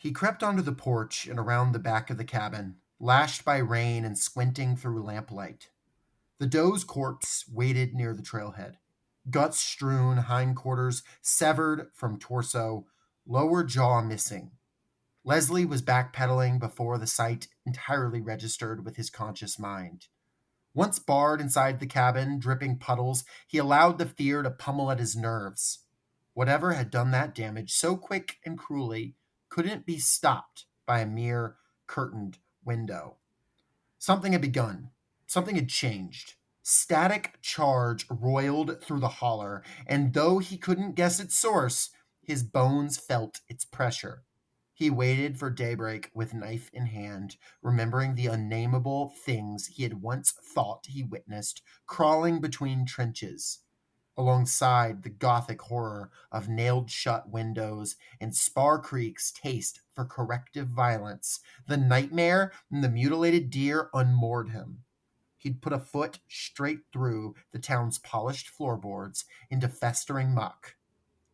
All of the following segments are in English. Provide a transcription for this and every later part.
He crept onto the porch and around the back of the cabin, lashed by rain and squinting through lamplight. The doe's corpse waited near the trailhead. Guts strewn, hindquarters severed from torso, lower jaw missing. Leslie was backpedaling before the sight entirely registered with his conscious mind. Once barred inside the cabin, dripping puddles, he allowed the fear to pummel at his nerves. Whatever had done that damage so quick and cruelly couldn't be stopped by a mere curtained window. Something had begun. Something had changed. Static charge roiled through the holler, and though he couldn't guess its source, his bones felt its pressure. He waited for daybreak with knife in hand, remembering the unnameable things he had once thought he witnessed crawling between trenches. Alongside the gothic horror of nailed-shut windows and Spar Creek's taste for corrective violence, the nightmare and the mutilated deer unmoored him. He'd put a foot straight through the town's polished floorboards into festering muck.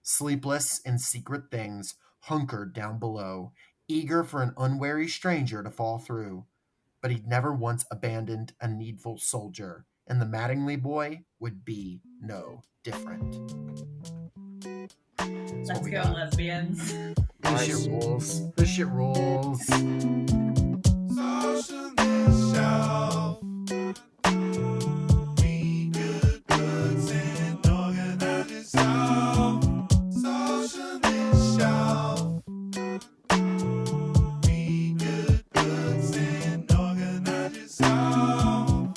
Sleepless and secret things hunkered down below, eager for an unwary stranger to fall through. But he'd never once abandoned a needful soldier, and the Mattingly boy would be no different. Let's go, lesbians. This shit rules. This shit rules. Socialist shelf. Be good, goods, and organize yourself. Socialist shelf. Be good, goods, and organize yourself.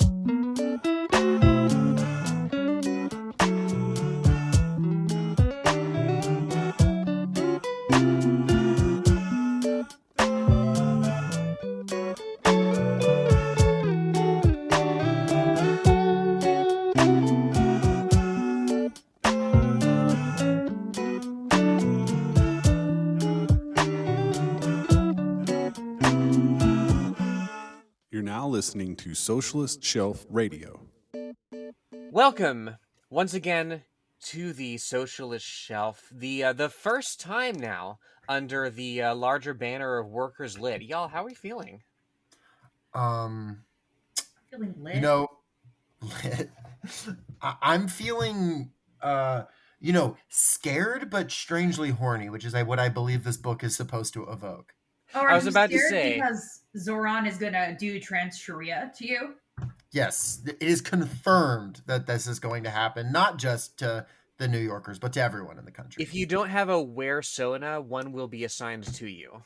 You're now listening to Socialist Shelf Radio. Welcome once again to the Socialist Shelf, the first time now under the larger banner of Workers Lit. Y'all, how are we feeling? Feeling lit. You know, lit. I'm feeling, scared but strangely horny, which is what I believe this book is supposed to evoke. Oh, are I was you about to scared say- because Zoran is gonna do trans Sharia to you? Yes, it is confirmed that this is going to happen, not just to the New Yorkers, but to everyone in the country. If you don't have a Ware Sona, one will be assigned to you.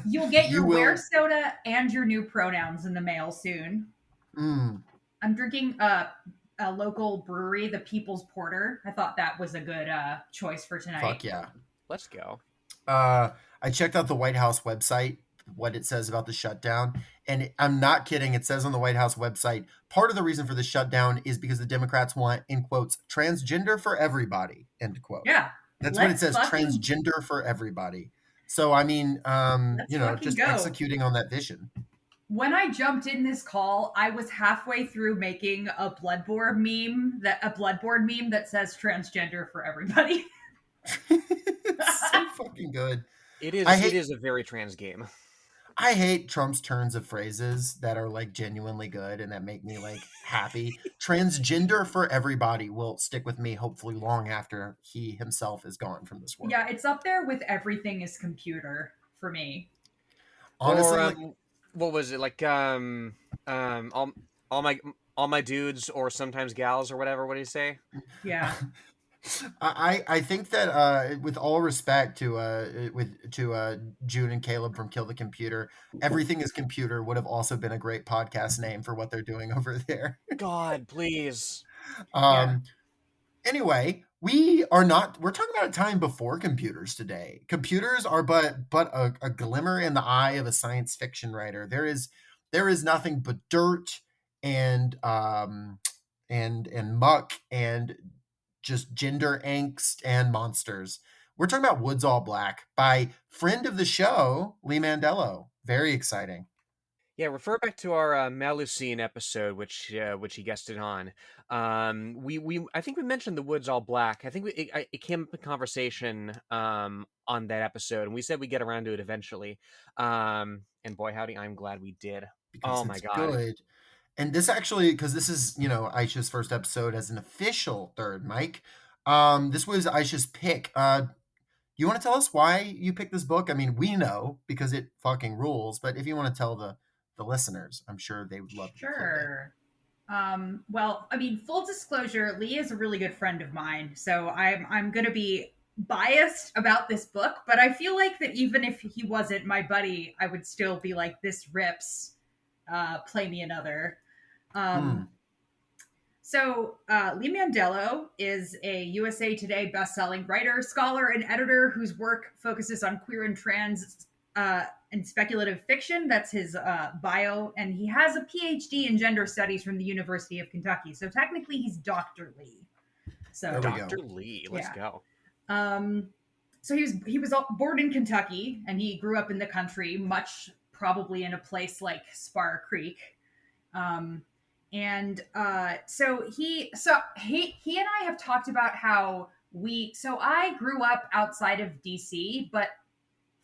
You'll get your You will- Ware soda and your new pronouns in the mail soon. Mm, I'm drinking a local brewery, the People's Porter. I thought that was a good choice for tonight. fuck yeah. Let's go. I checked out the White House website, what it says about the shutdown, and I'm not kidding. It says on the White House website, part of the reason for the shutdown is because the Democrats want, in quotes, transgender for everybody, end quote. Yeah. That's what it let's says, fucking- transgender for everybody. So, I mean, fucking just go. executing on that vision. When I jumped in this call, I was halfway through making a Bloodborne meme that says transgender for everybody. It's so fucking good. It is. I hate- It is a very trans game. I hate Trump's turns of phrases that are like genuinely good and that make me like happy. Transgender for everybody will stick with me hopefully long after he himself is gone from this world. Yeah, it's up there with everything is computer for me. Honestly, or, like, what was it like? All my dudes, or sometimes gals, or whatever. What do you say? Yeah. I think that with all respect to June and Caleb from Kill the Computer, Everything is Computer would have also been a great podcast name for what they're doing over there. God, please. Anyway, we're talking about a time before computers today. Computers are but a glimmer in the eye of a science fiction writer. There is nothing but dirt and muck and just gender angst and monsters. We're talking about Woods All Black by friend of the show, Lee Mandelo. Very exciting. Yeah, refer back to our Melusine episode, which he guested on. I think we mentioned the Woods All Black. I think it came up in conversation on that episode, and we said we'd get around to it eventually. And boy, howdy, I'm glad we did. because Oh my it's god. good. And this actually, because this is, Aisha's first episode as an official third mic. This was Aisha's pick. You want to tell us why you picked this book? I mean, we know because it fucking rules, but if you want to tell the listeners, I'm sure they would love to be clued in. Sure. Well, I mean, full disclosure, Lee is a really good friend of mine, so I'm gonna be biased about this book, but I feel like that even if he wasn't my buddy, I would still be like, this rips. Play me another. So Lee Mandelo is a USA Today bestselling writer, scholar, and editor whose work focuses on queer and trans and speculative fiction. That's his bio. And he has a PhD in gender studies from the University of Kentucky. So technically he's Dr. Lee. So There we go. Dr. Lee, let's go. So he was born in Kentucky, and he grew up in the country, much probably in a place like Spar Creek. So he and I have talked about how so I grew up outside of DC, but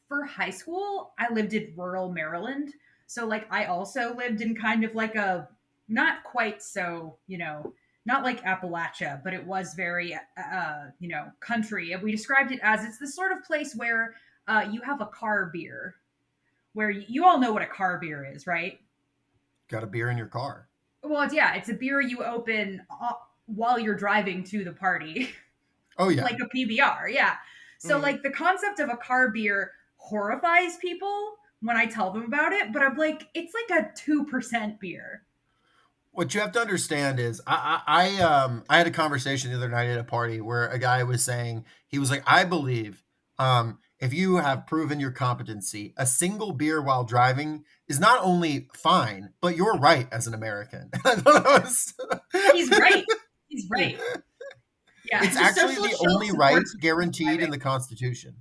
for high school, I lived in rural Maryland. So like I also lived in kind of like a, not quite so, not like Appalachia, but it was very, country. And we described it as, it's the sort of place where you have a car beer, where you all know what a car beer is, right? Got a beer in your car. Well, it's a beer you open while you're driving to the party. Oh, yeah. Like a PBR, yeah. So like the concept of a car beer horrifies people when I tell them about it, but I'm like, it's like a 2% beer. What you have to understand is I had a conversation the other night at a party where a guy was saying, he was like, I believe if you have proven your competency, a single beer while driving is not only fine, but you're right as an American. He's right. He's right. Yeah. It's actually the only right guaranteed in the Constitution,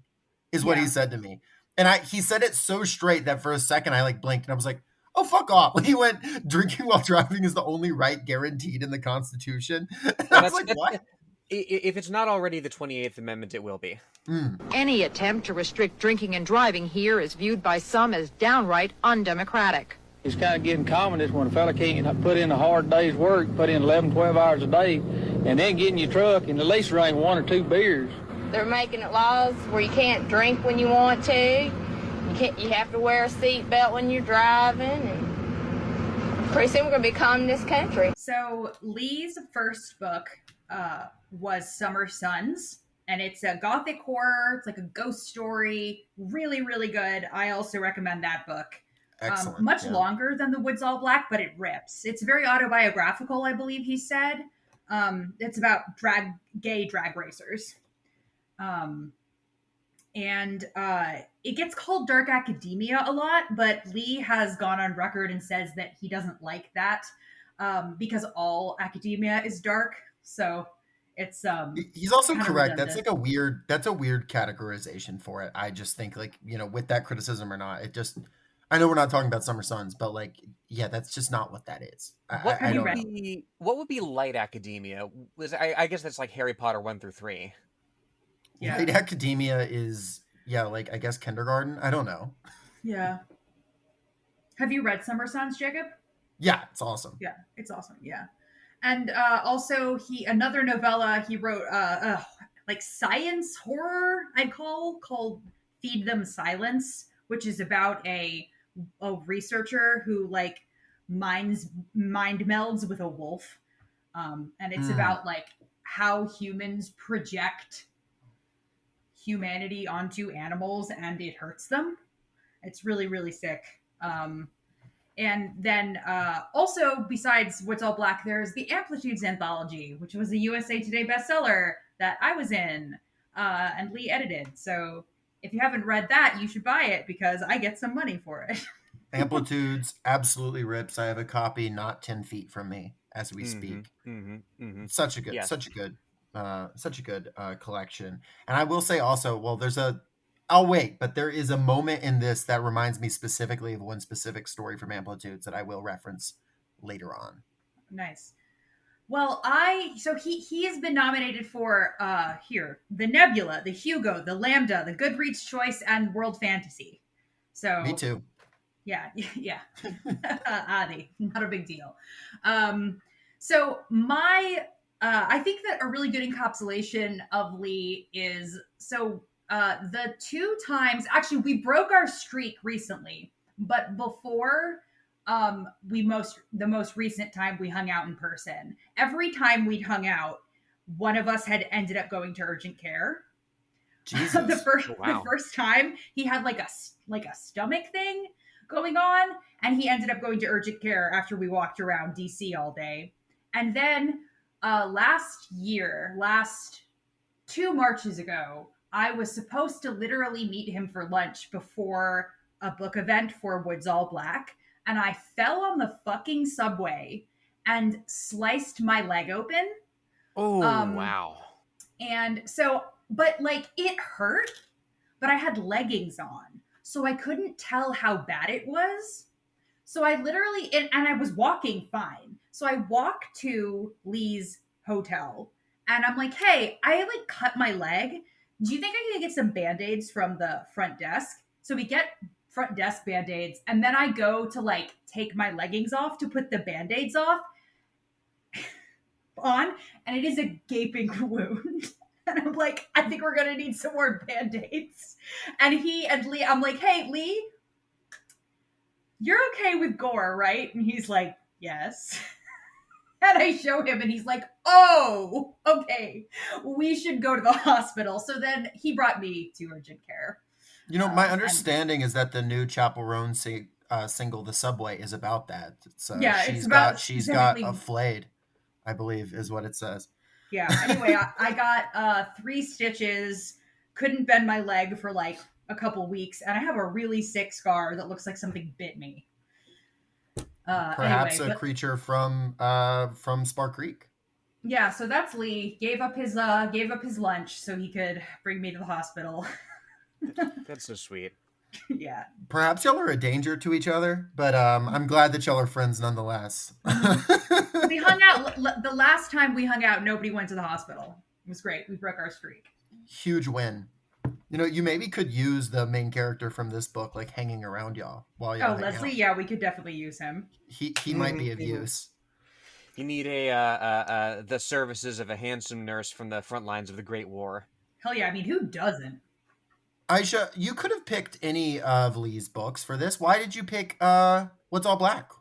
is what he said to me. And he said it so straight that for a second I like blinked and I was like, oh, fuck off. He went, drinking while driving is the only right guaranteed in the Constitution. And I was like, what? If it's not already the 28th Amendment, it will be. Any attempt to restrict drinking and driving here is viewed by some as downright undemocratic. It's kind of getting common is when a fella can't put in a hard day's work, put in 11, 12 hours a day, and then get in your truck and at least drink 1 or 2 beers. They're making it laws where you can't drink when you want to. You have to wear a seatbelt when you're driving. And pretty soon we're going to be communist country. So Lee's first book was Summer Suns. And it's a gothic horror. It's like a ghost story. Really, really good. I also recommend that book. Excellent. Much longer than The Woods All Black, but it rips. It's very autobiographical, I believe he said. It's about gay drag racers. It gets called dark academia a lot, but Lee has gone on record and says that he doesn't like that because all academia is dark. So it's he's also correct. redundant. That's a weird categorization for it. I just think with that criticism or not, I know we're not talking about Summer Suns, but that's just not what that is. What I don't would know. what would be light academia? I guess that's like Harry Potter 1 through 3. Yeah. Light academia is I guess kindergarten. I don't know. Yeah. Have you read Summer Suns, Jacob? Yeah, it's awesome. Yeah, it's awesome. Yeah. And also another novella he wrote, like science horror, called Feed Them Silence, which is about a researcher who mind melds with a wolf. And it's about how humans project humanity onto animals and it hurts them. It's really, really sick. And then also, besides What's All Black, there's the Amplitudes Anthology, which was a USA Today bestseller that I was in and Lee edited. So if you haven't read that, you should buy it because I get some money for it. Amplitudes absolutely rips. I have a copy not 10 feet from me as we speak. Such a good collection. And I will say also, well, I'll wait, but there is a moment in this that reminds me specifically of one specific story from Amplitudes that I will reference later on. Nice. Well, he has been nominated for the Nebula, the Hugo, the Lambda, the Goodreads Choice, and World Fantasy. Me So too. yeah, yeah, Adi, not a big deal. So my I think that a really good encapsulation of Lee is the two times actually we broke our streak recently, but before the most recent time we hung out in person, every time we'd hung out, one of us had ended up going to urgent care. the Jesus. first Oh, the wow. first time he had like a stomach thing going on, and he ended up going to urgent care after we walked around DC all day. And then last 2 Marches ago, I was supposed to literally meet him for lunch before a book event for Woods All Black, and I fell on the fucking subway and sliced my leg open. Oh, Um, wow. and so, but like it hurt, but I had leggings on. So I couldn't tell how bad it was. So I literally, and I was walking fine. So I walk to Lee's hotel and I'm like, hey, I like cut my leg. Do you think I can get some band aids from the front desk? So we get front desk band aids. And then I go to like take my leggings off to put the band aids on. And it is a gaping wound. And I'm like, I think we're gonna need some more band-aids. And he and Lee, I'm like, hey, Lee, you're okay with gore, right? And he's like, yes. And I show him, and he's like, oh, okay, we should go to the hospital. So then he brought me to urgent care. My And understanding is that the new Chapel Roan single, "The Subway," is about that. It's yeah, it's she's about got a specifically, flayed, I believe, is what it says. yeah. Anyway, I got 3 stitches, couldn't bend my leg for like a couple weeks, and I have a really sick scar that looks like something bit me. Perhaps Anyway, a but creature from Spar Creek. yeah, so that's Lee. Gave up his lunch so he could bring me to the hospital. That's so sweet. Yeah. Perhaps y'all are a danger to each other, but I'm glad that y'all are friends nonetheless. We hung out the last time we hung out, nobody went to the hospital. It was great. We broke our streak. Huge win. You maybe could use the main character from this book like hanging around y'all while y'all Oh, hang Leslie, out. yeah, we could definitely use him. He might be of use. You need the services of a handsome nurse from the front lines of the Great War. Hell yeah, I mean, who doesn't? Aisha, you could have picked any of Lee's books for this. Why did you pick What's All Black?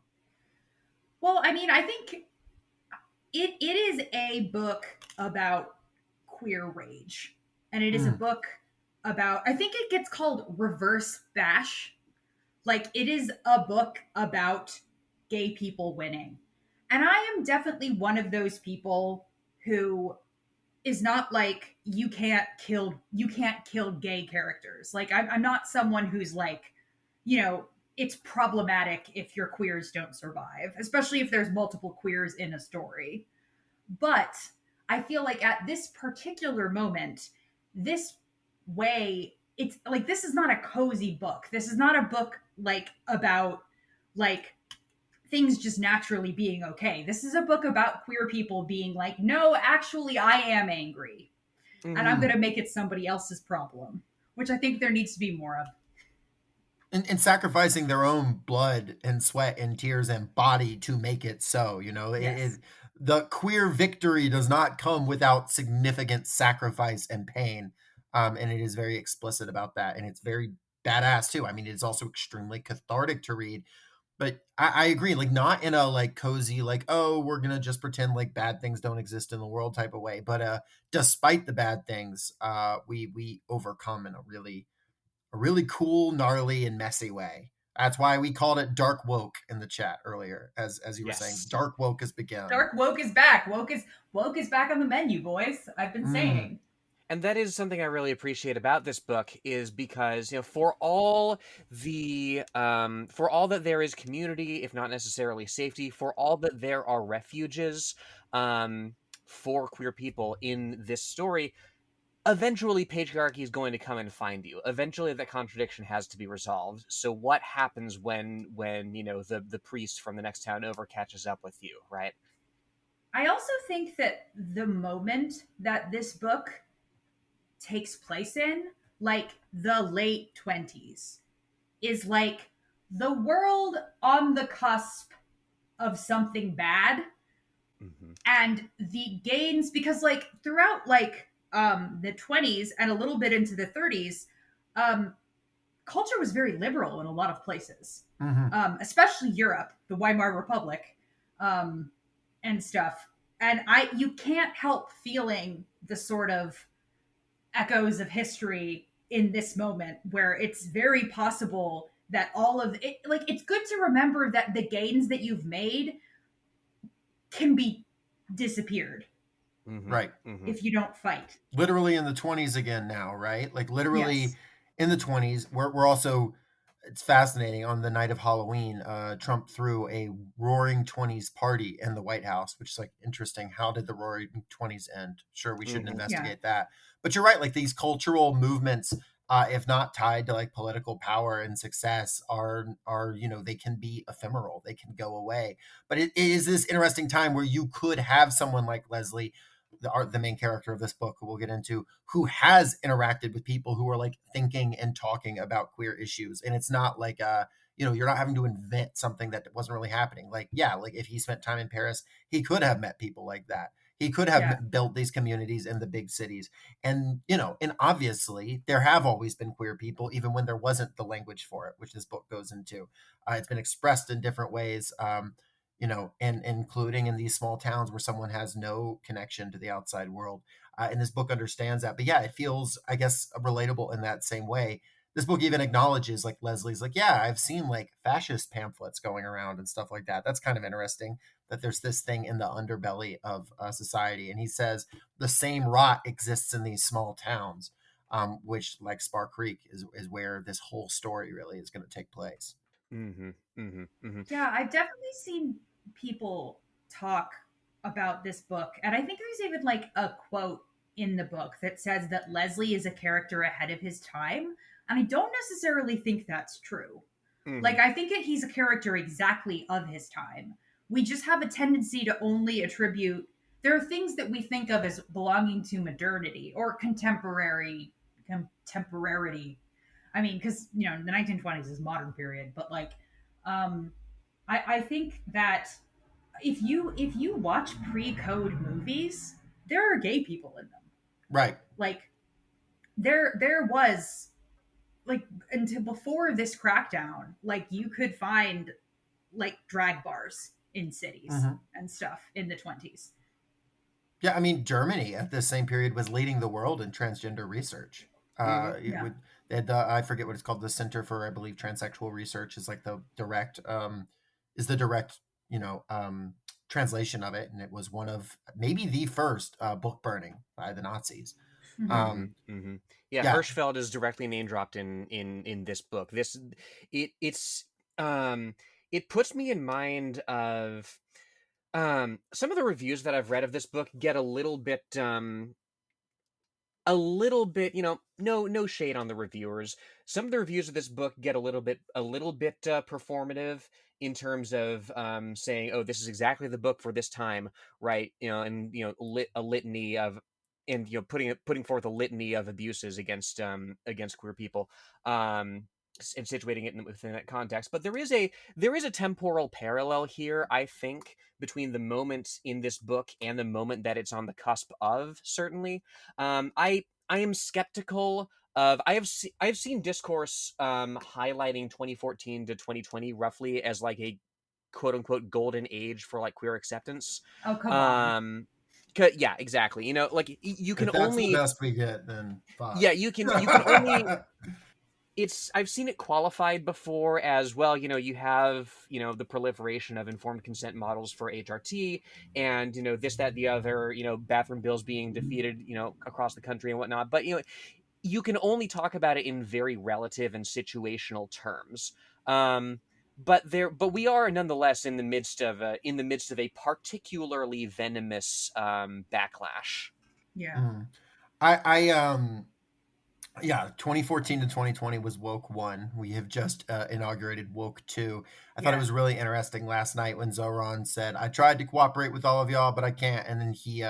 Well, I mean, I think it is a book about queer rage. And it is a Mm. book about, I think it gets called Reverse Bash. Like, it is a book about gay people winning. And I am definitely one of those people who is not like you can't kill gay characters. Like I'm not someone who's like, you know, it's problematic if your queers don't survive, especially if there's multiple queers in a story. But I feel like at this particular moment, this way, it's like this is not a cozy book. This is not a book like about like things just naturally being okay. This is a book about queer people being like, no, actually, I am angry. And I'm Mm-hmm. going to make it somebody else's problem, which I think there needs to be more of. And sacrificing their own blood and sweat and tears and body to make it so. Yes. The queer victory does not come without significant sacrifice and pain. And it is very explicit about that. And it's very badass too. I mean, it's also extremely cathartic to read. But I agree, like not in a like cozy, like, oh, we're gonna just pretend like bad things don't exist in the world type of way. But despite the bad things, we overcome in a really cool, gnarly, and messy way. That's why we called it dark woke in the chat earlier, as you were saying. Yes. Dark woke has begun. Dark woke is back. Woke is back on the menu, boys. I've been saying. And that is something I really appreciate about this book, is because for all that there is community, if not necessarily safety, for all that there are refuges for queer people in this story, eventually patriarchy is going to come and find you. Eventually that contradiction has to be resolved. So what happens when the priest from the next town over catches up with you, right? I also think that the moment that this book takes place in, like the late 20s, is like the world on the cusp of something bad, Mm-hmm. and the gains, because like throughout like the 20s and a little bit into the 30s, um culture was very liberal in a lot of places, Mm-hmm. especially Europe, the Weimar Republic, um, and stuff. And you can't help feeling the sort of echoes of history in this moment, where it's very possible that all of it, like, it's good to remember that the gains that you've made can be disappeared Mm-hmm. Right. Mm-hmm. if you don't fight. Literally in the 20s again now, right? Like literally Yes. in the 20s. We're also, it's fascinating, on the night of Halloween, Trump threw a roaring 20s party in the White House, which is like interesting. How did the roaring 20s end? Sure, we shouldn't Mm-hmm. Yeah. investigate that. But you're right, like these cultural movements, if not tied to like political power and success, are they can be ephemeral, they can go away. But it is this interesting time where you could have someone like Leslie, the main character of this book, who we'll get into, who has interacted with people who are like thinking and talking about queer issues, and it's not like you're not having to invent something that wasn't really happening. Like, yeah, like if he spent time in Paris, he could have met people like that. He could Yeah. have built these communities in the big cities, and and obviously there have always been queer people, even when there wasn't the language for it, which this book goes into. It's been expressed in different ways, and including in these small towns where someone has no connection to the outside world. And this book understands that. But yeah, it feels, I guess, relatable in that same way. This book even acknowledges, like, Leslie's like, yeah, I've seen like fascist pamphlets going around and stuff like that. That's kind of interesting that there's this thing in the underbelly of society. And he says the same rot exists in these small towns, which, like Spar Creek, is where this whole story really is going to take place. Mm-hmm. Mm-hmm. Mm-hmm. Yeah, I've definitely seen people talk about this book. And I think there's even like a quote in the book that says that Leslie is a character ahead of his time. And I don't necessarily think that's true. Mm-hmm. Like, I think that he's a character exactly of his time. We just have a tendency to only attribute, there are things that we think of as belonging to modernity or contemporarity. I mean, because, the 1920s is modern period, but like, um, I think that if you watch pre-code movies, there are gay people in them. Right. Like, there was, like, until before this crackdown, like, you could find like drag bars in cities Mm-hmm. and stuff in the 20s. Yeah, I mean, Germany at this same period was leading the world in transgender research. It Yeah. would they had I forget what it's called, the Center for, I believe, Transsexual Research is like the direct translation of it, and it was one of maybe the first book burning by the Nazis. Mhm. Mm-hmm. Um, Mm-hmm. Yeah, yeah, Hirschfeld is directly name dropped in this book. It's um it puts me in mind of some of the reviews that I've read of this book get a little bit, no shade on the reviewers. Some of the reviews of this book get a little bit performative in terms of saying, oh, this is exactly the book for this time, right? And a litany of, and putting forth a litany of abuses against queer people, and situating it within that context. But there is a temporal parallel here, I think, between the moment in this book and the moment that it's on the cusp of, certainly. I am skeptical of, I've seen discourse highlighting 2014 to 2020 roughly as like a quote unquote golden age for like queer acceptance. Oh, come on. Um yeah, exactly. Like you can if that's the only, best we get, then fuck. yeah, you can only, I've seen it qualified before as well. You have the proliferation of informed consent models for HRT, and this, that, the other, bathroom bills being defeated across the country and whatnot. But you can only talk about it in very relative and situational terms. But we are nonetheless in the midst of a particularly venomous backlash. Yeah. Mm. I Yeah, 2014 to 2020 was woke 1. We have just inaugurated woke 2. I thought it Yeah. was really interesting last night when Zoran said, I tried to cooperate with all of y'all, but I can't. And then he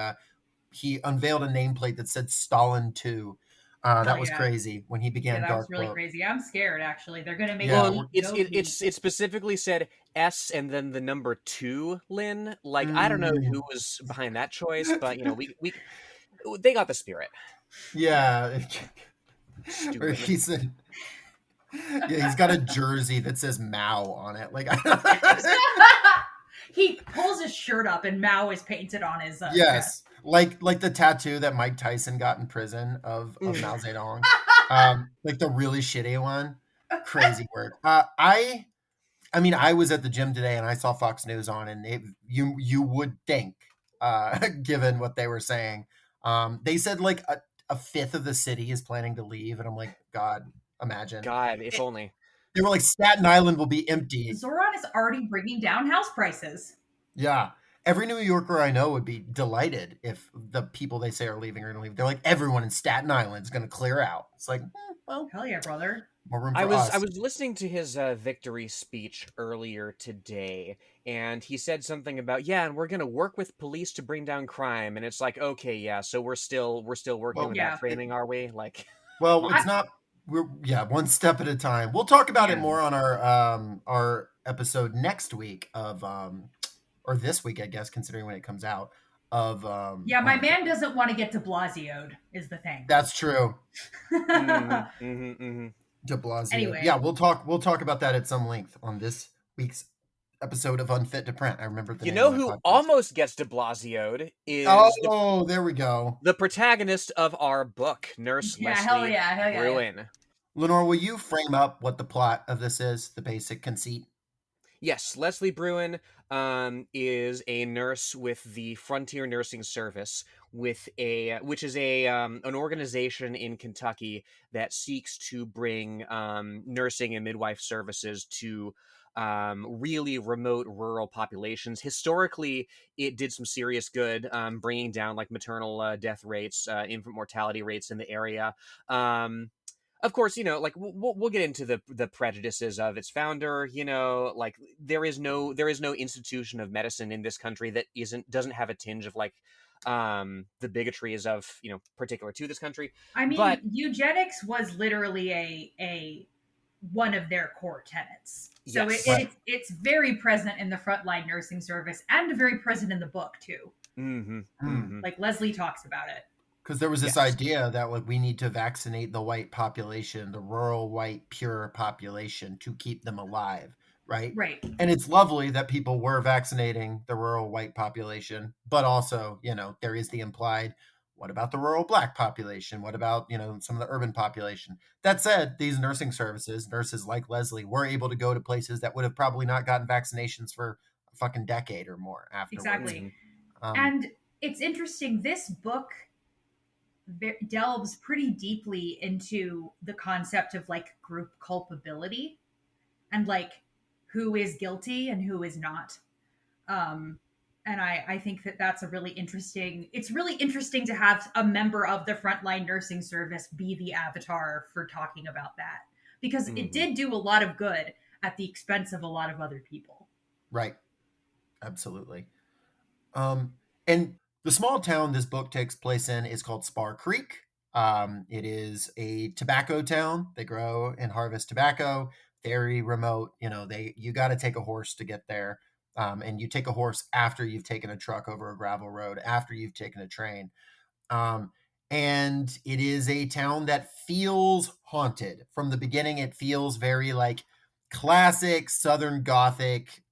unveiled a nameplate that said Stalin 2. That Hell was yeah. crazy when he Yeah, began that was dark really woke. crazy. I'm scared, actually. They're gonna make Yeah, me It's go it, pee. it's it specifically said S and then the number 2, Lynn. Like, I don't know who was behind that choice, but we they got the spirit. yeah. Or Stupid. he said, yeah, he's got a jersey that says Mao on it. Like, He pulls his shirt up and Mao is painted on his chest. yes, like the tattoo that Mike Tyson got in prison of Mao Zedong, like the really shitty one. Crazy work. I mean, I was at the gym today and I saw Fox News on, and you would think, given what they were saying, they said like a fifth of the city is planning to leave, and I'm like, God, imagine. God, if only. They were like, Staten Island will be empty. Zoran is already bringing down house prices. Yeah. Every New Yorker I know would be delighted if the people they say are leaving are going to leave. They're like, everyone in Staten Island is going to clear out. It's like, well, Hell yeah, brother. more room I for was us. I was listening to his victory speech earlier today, and he said something about, yeah, and we're gonna work with police to bring down crime, and it's like, okay, yeah, so we're still working Well, with Yeah. that framing, are we? Like, Well, Well, it's not. We're one step at a time. We'll talk about it Yeah. more on our episode next week of or this week, I guess, considering when it comes out. Of yeah, my man doesn't want to get de Blasio'd, is the thing. That's true. mm-hmm. De Blasio. Anyway. Yeah, we'll talk about that at some length on this week's episode of Unfit to Print. I remember the You name know of that who podcast. almost gets de Blasio'd is Oh, there we go. the protagonist of our book, Nurse Yeah, Leslie hell yeah, hell yeah. Bruin. Lenore, will you frame up what the plot of this is, the basic conceit? Yes, Leslie Bruin is a nurse with the Frontier Nursing Service, which is an organization in Kentucky that seeks to bring nursing and midwife services to really remote rural populations. Historically, it did some serious good, bringing down like maternal death rates, infant mortality rates in the area. Of course, like we'll get into the prejudices of its founder. Like there is no institution of medicine in this country that doesn't have a tinge of like the bigotries of particular to this country. I mean, But eugenics was literally a one of their core tenets. So Yes. it's very present in the frontline nursing service and very present in the book too. Like Leslie talks about it. Because there was this Yes. idea that like we need to vaccinate the white population, the rural white pure population, to keep them alive, right? Right. And it's lovely that people were vaccinating the rural white population, but also, there is the implied, what about the rural black population? What about, some of the urban population? That said, these nursing services, nurses like Leslie, were able to go to places that would have probably not gotten vaccinations for a fucking decade or more afterwards. Exactly. Um, And it's interesting. This book delves pretty deeply into the concept of like group culpability and like who is guilty and who is not. And I think that that's it's really interesting to have a member of the frontline nursing service be the avatar for talking about that, because it did do a lot of good at the expense of a lot of other people. Right. Absolutely. And the small town this book takes place in is called Spar Creek. It is a tobacco town. They grow and harvest tobacco. Very remote. You got to take a horse to get there. And you take a horse after you've taken a truck over a gravel road, after you've taken a train. And it is a town that feels haunted from the beginning. It feels very like classic Southern Gothic.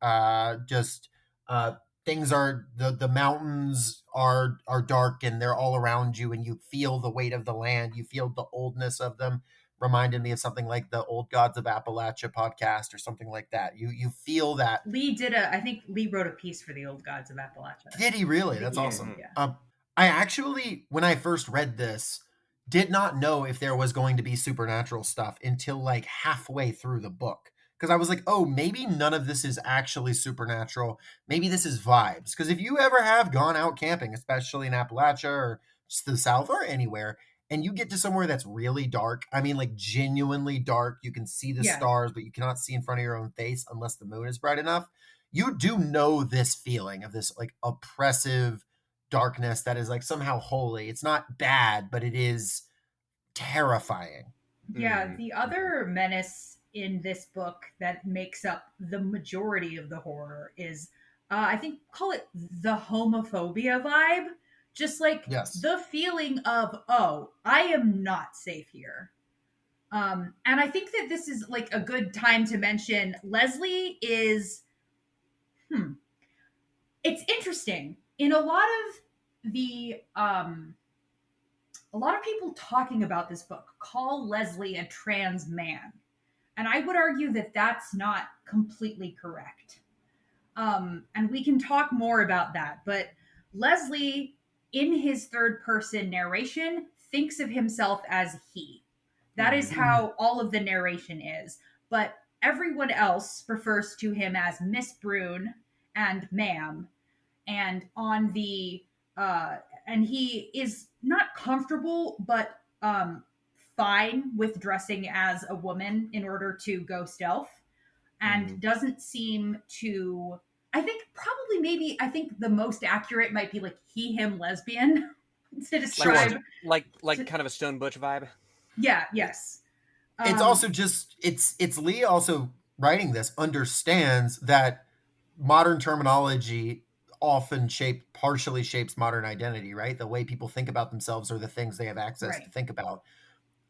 Things are the mountains are dark and they're all around you, and you feel the weight of the land. You feel the oldness of them. Reminded me of something like the Old Gods of Appalachia podcast or something like that. You feel that. I think Lee wrote a piece for the Old Gods of Appalachia. Did he really? That's Yeah, awesome. yeah. I actually, when I first read this, did not know if there was going to be supernatural stuff until like halfway through the book. Because I was like, oh, maybe none of this is actually supernatural. Maybe this is vibes. Because if you ever have gone out camping, especially in Appalachia or just the South or anywhere, and you get to somewhere that's really dark. I mean, like genuinely dark. You can see the Yeah. stars, but you cannot see in front of your own face unless the moon is bright enough. You do know this feeling of this like oppressive darkness that is like somehow holy. It's not bad, but it is terrifying. Yeah, the other menace in this book that makes up the majority of the horror is, I think, call it the homophobia vibe. Just like Yes. the feeling of, oh, I am not safe here. And I think that this is like a good time to mention Leslie is, it's interesting. In a lot of people talking about this book call Leslie a trans man. And I would argue that that's not completely correct. And we can talk more about that. But Leslie, in his third person narration, thinks of himself as he. That is how all of the narration is. But everyone else refers to him as Miss Brune and Ma'am. And on the and he is not comfortable, but fine with dressing as a woman in order to go stealth, and doesn't seem to. I think probably maybe I think the most accurate might be like he him lesbian to describe. Like kind of a Stone Butch vibe. Yeah. Yes. It's also just it's Lee also writing this understands that modern terminology often partially shapes modern identity, right? The way people think about themselves or the things they have access to Right. think about.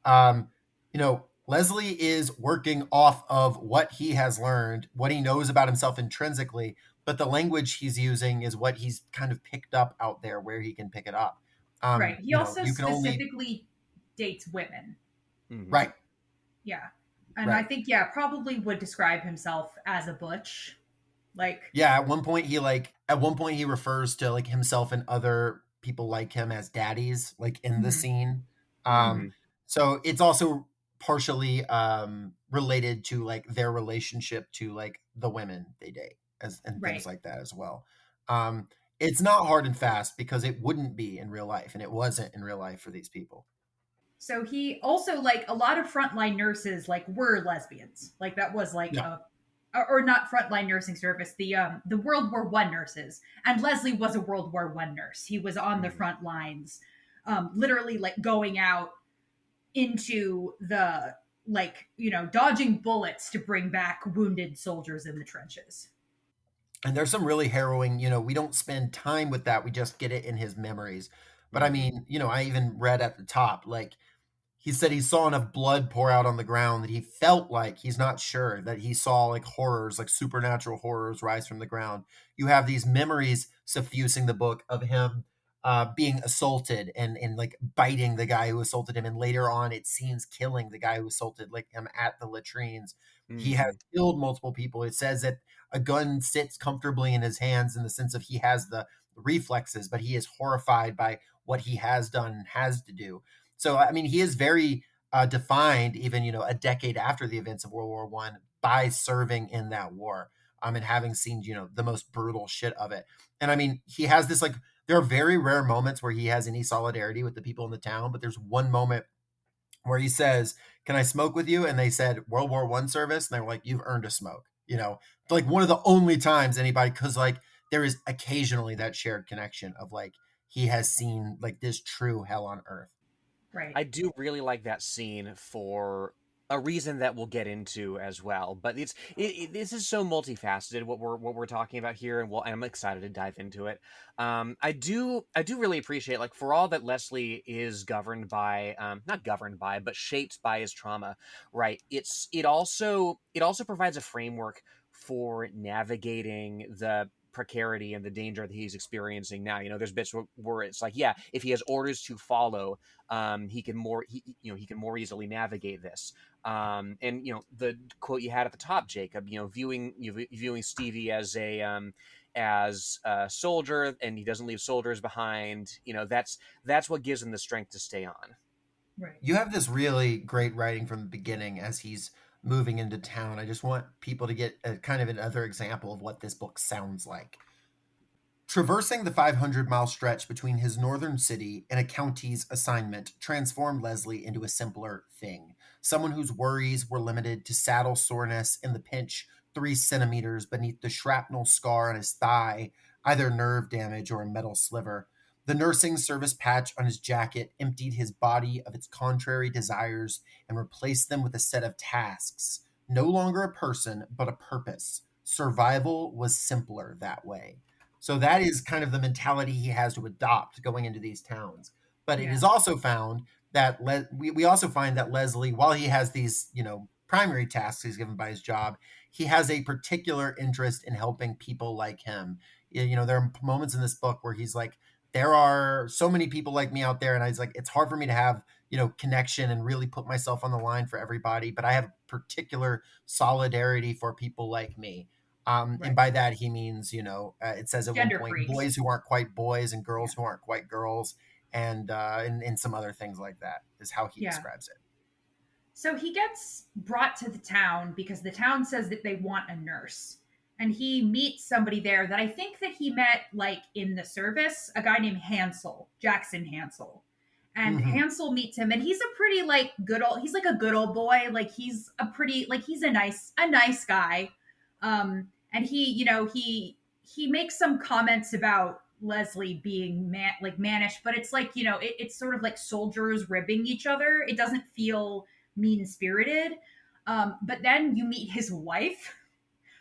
Um, Leslie is working off of what he has learned, what he knows about himself intrinsically, but the language he's using is what he's kind of picked up out there where he can pick it up. Right. He also You can only specifically dates women. right. Yeah. And I Right. think probably would describe himself as a butch. Like Yeah, at one point he refers to like himself and other people like him as daddies, like in the scene. So it's also partially related to like their relationship to like the women they date and things right. like that as well. Um, it's not hard and fast because it wouldn't be in real life, and it wasn't in real life for these people. So he also like a lot of frontline nurses like were lesbians. Like that was like Yeah. or not frontline nursing service, the World War One nurses. And Leslie was a World War One nurse. He was on the front lines, literally like going out into the dodging bullets to bring back wounded soldiers in the trenches. And there's some really harrowing, we don't spend time with that. We just get it in his memories. But I mean, I even read at the top, like he said he saw enough blood pour out on the ground that he felt like he's not sure that he saw like horrors, like supernatural horrors rise from the ground. You have these memories suffusing the book of him being assaulted and like biting the guy who assaulted him. And later on, it seems killing the guy who assaulted like him at the latrines. He has killed multiple people. It says that a gun sits comfortably in his hands in the sense of he has the reflexes, but he is horrified by what he has done and has to do. So, I mean, he is very defined, even a decade after the events of World War One, by serving in that war, and having seen the most brutal shit of it. And I mean, he has this like there are very rare moments where he has any solidarity with the people in the town, but there's one moment where he says, "Can I smoke with you?" And they said World War One service, and they were like, "You've earned a smoke." Like one of the only times anybody, because like there is occasionally that shared connection of like he has seen like this true hell on earth. Right. I do really like that scene for a reason that we'll get into as well. But this is so multifaceted what we're talking about here, and I'm excited to dive into it. I do really appreciate, like, for all that Leslie is governed by, not governed by, but shaped by his trauma, right? It also provides a framework for navigating the precarity and the danger that he's experiencing now. There's bits where it's like, yeah, if he has orders to follow, he can more easily navigate this. And the quote you had at the top, Jacob, viewing Stevie as a soldier, and he doesn't leave soldiers behind. That's what gives him the strength to stay on. Right. You have this really great writing from the beginning as he's moving into town. I just want people to get kind of another example of what this book sounds like. Traversing the 500-mile stretch between his northern city and a county's assignment transformed Leslie into a simpler thing. Someone whose worries were limited to saddle soreness in the pinch 3 centimeters beneath the shrapnel scar on his thigh, either nerve damage or a metal sliver. The nursing service patch on his jacket emptied his body of its contrary desires and replaced them with a set of tasks. No longer a person, but a purpose. Survival was simpler that way. So that is kind of the mentality he has to adopt going into these towns. But it Yeah. is also found that we also find that Leslie, while he has these, primary tasks he's given by his job, he has a particular interest in helping people like him. There are moments in this book where he's like, there are so many people like me out there, and I was like, it's hard for me to have, connection and really put myself on the line for everybody, but I have particular solidarity for people like me. And Right. by that he means, it says at one Gender point, freaks. boys who aren't quite boys and girls Yeah. who aren't quite girls, and some other things like that is how he Yeah. describes it. So he gets brought to the town because the town says that they want a nurse. And he meets somebody there that I think that he met like in the service, a guy named Hansel, Jackson Hansel. And Mhm. Hansel meets him, and he's a pretty like he's like a good old boy. Like he's he's a nice guy. And he makes some comments about Leslie being mannish, but it's like, it's sort of like soldiers ribbing each other. It doesn't feel mean spirited. But then you meet his wife,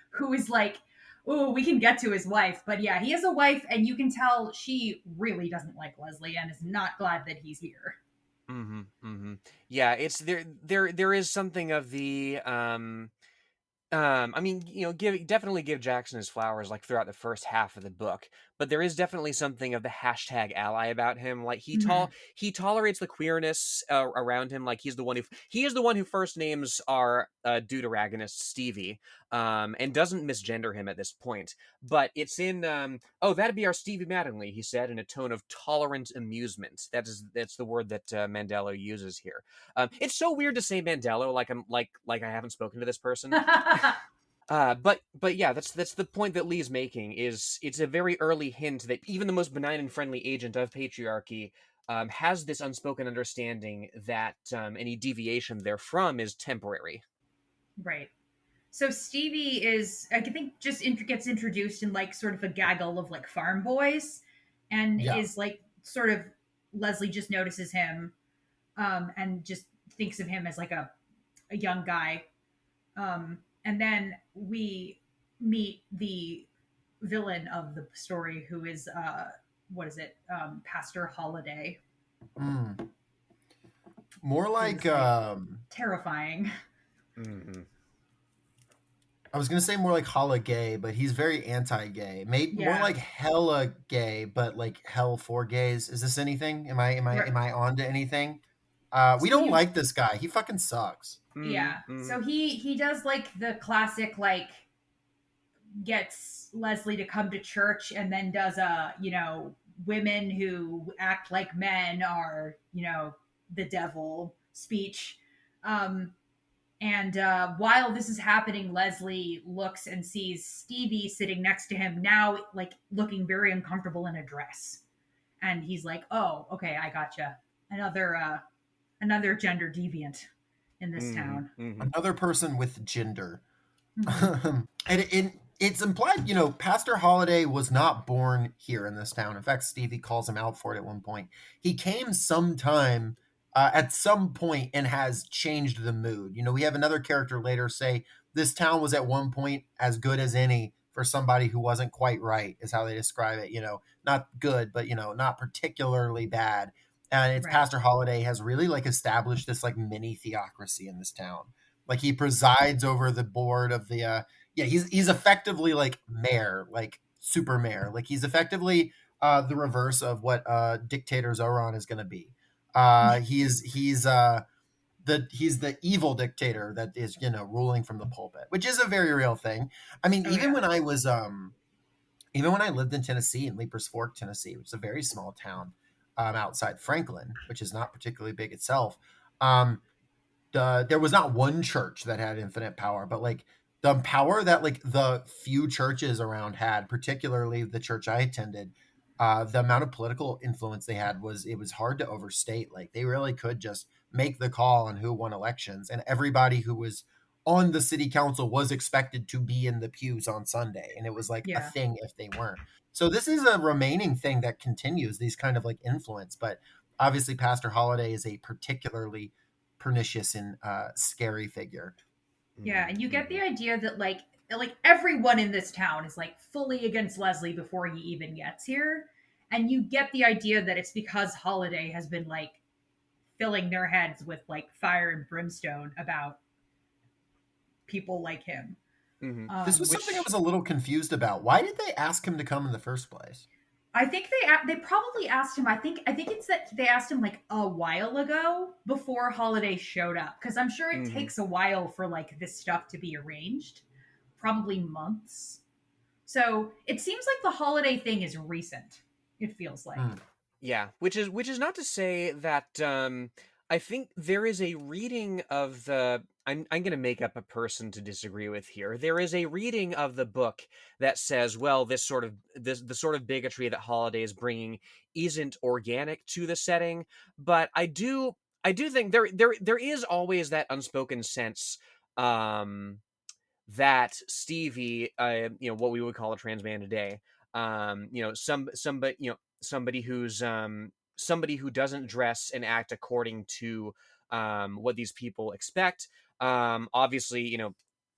who is like, oh, we can get to his wife. But yeah, he has a wife, and you can tell she really doesn't like Leslie and is not glad that he's here. Mm-hmm. Mm-hmm. Yeah, it's there is something of the I mean, definitely give Jackson his flowers like throughout the first half of the book, but there is definitely something of the hashtag ally about him. Like Mhm. he tolerates the queerness around him. Like he is the one who first names our deuteragonist Stevie, and doesn't misgender him at this point. But it's in oh, that'd be our Stevie Mattingly, he said in a tone of tolerant amusement. That's the word that Mandelo uses here. It's so weird to say Mandelo like I'm like I haven't spoken to this person. But yeah, that's the point that Lee's making. Is it's a very early hint that even the most benign and friendly agent of patriarchy has this unspoken understanding that any deviation therefrom is temporary. Right. So Stevie is, I think, just gets introduced in like sort of a gaggle of like farm boys, and Yeah. is like sort of Leslie just notices him, and just thinks of him as like a young guy. And then we meet the villain of the story, who is what is it, Pastor Holiday. Mm. More like, Terrifying. Mm-hmm. I was gonna say more like holla gay, but he's very anti-gay. Maybe more Yeah. like hella gay, but like hell for gays. Is this anything? Am I on to anything? We So don't you like this guy. He fucking sucks. Yeah. Mm-hmm. So he does like the classic, like, gets Leslie to come to church, and then does a, women who act like men are, the devil speech. And while this is happening, Leslie looks and sees Stevie sitting next to him, now like looking very uncomfortable in a dress. And he's like, "Oh, okay, I gotcha. Another gender deviant in this town." Mm-hmm. Another person with gender. Mhm. And it's implied, Pastor Holiday was not born here in this town. In fact, Stevie calls him out for it at one point. He came sometime, at some point, and has changed the mood. We have another character later say this town was at one point as good as any for somebody who wasn't quite right, is how they describe it. Not good, but not particularly bad. And it's Right. Pastor Holiday has really like established this like mini theocracy in this town. Like he presides over the board of the yeah, he's effectively like mayor, like super mayor. Like he's effectively the reverse of what dictator Zoran is going to be. He's the evil dictator that is ruling from the pulpit, which is a very real thing. I mean, Oh yeah. even when I lived in Tennessee, in Leapers Fork, Tennessee, which is a very small town outside Franklin, which is not particularly big itself. There was not one church that had infinite power, but like the power that like the few churches around had, particularly the church I attended, the amount of political influence they had was it was hard to overstate. Like they really could just make the call on who won elections, and everybody who was on the city council was expected to be in the pews on Sunday, and it was like a Yeah. thing if they weren't. So this is a remaining thing that continues these kind of like influence, but obviously Pastor Holiday is a particularly pernicious and scary figure. Yeah, and you get the Mhm. idea that like everyone in this town is like fully against Leslie before he even gets here. And you get the idea that it's because Holiday has been like filling their heads with like fire and brimstone about people like him. Mhm. This was something I Which was a little confused about. Why did they ask him to come in the first place? I think they probably asked him. I think it's that they asked him like a while ago before Holiday showed up because I'm sure it Mhm. takes a while for like this stuff to be arranged, probably months. So it seems like the Holiday thing is recent. It feels like. Hmm. Yeah, which is not to say that I think there is a reading of the I'm going to make up a person to disagree with here. There is a reading of the book that says, well, this the sort of bigotry that Holiday is bringing isn't organic to the setting, but I do think there is always that unspoken sense um that Stevie, what we would call a trans man today, somebody who's somebody who doesn't dress and act according to what these people expect. Obviously,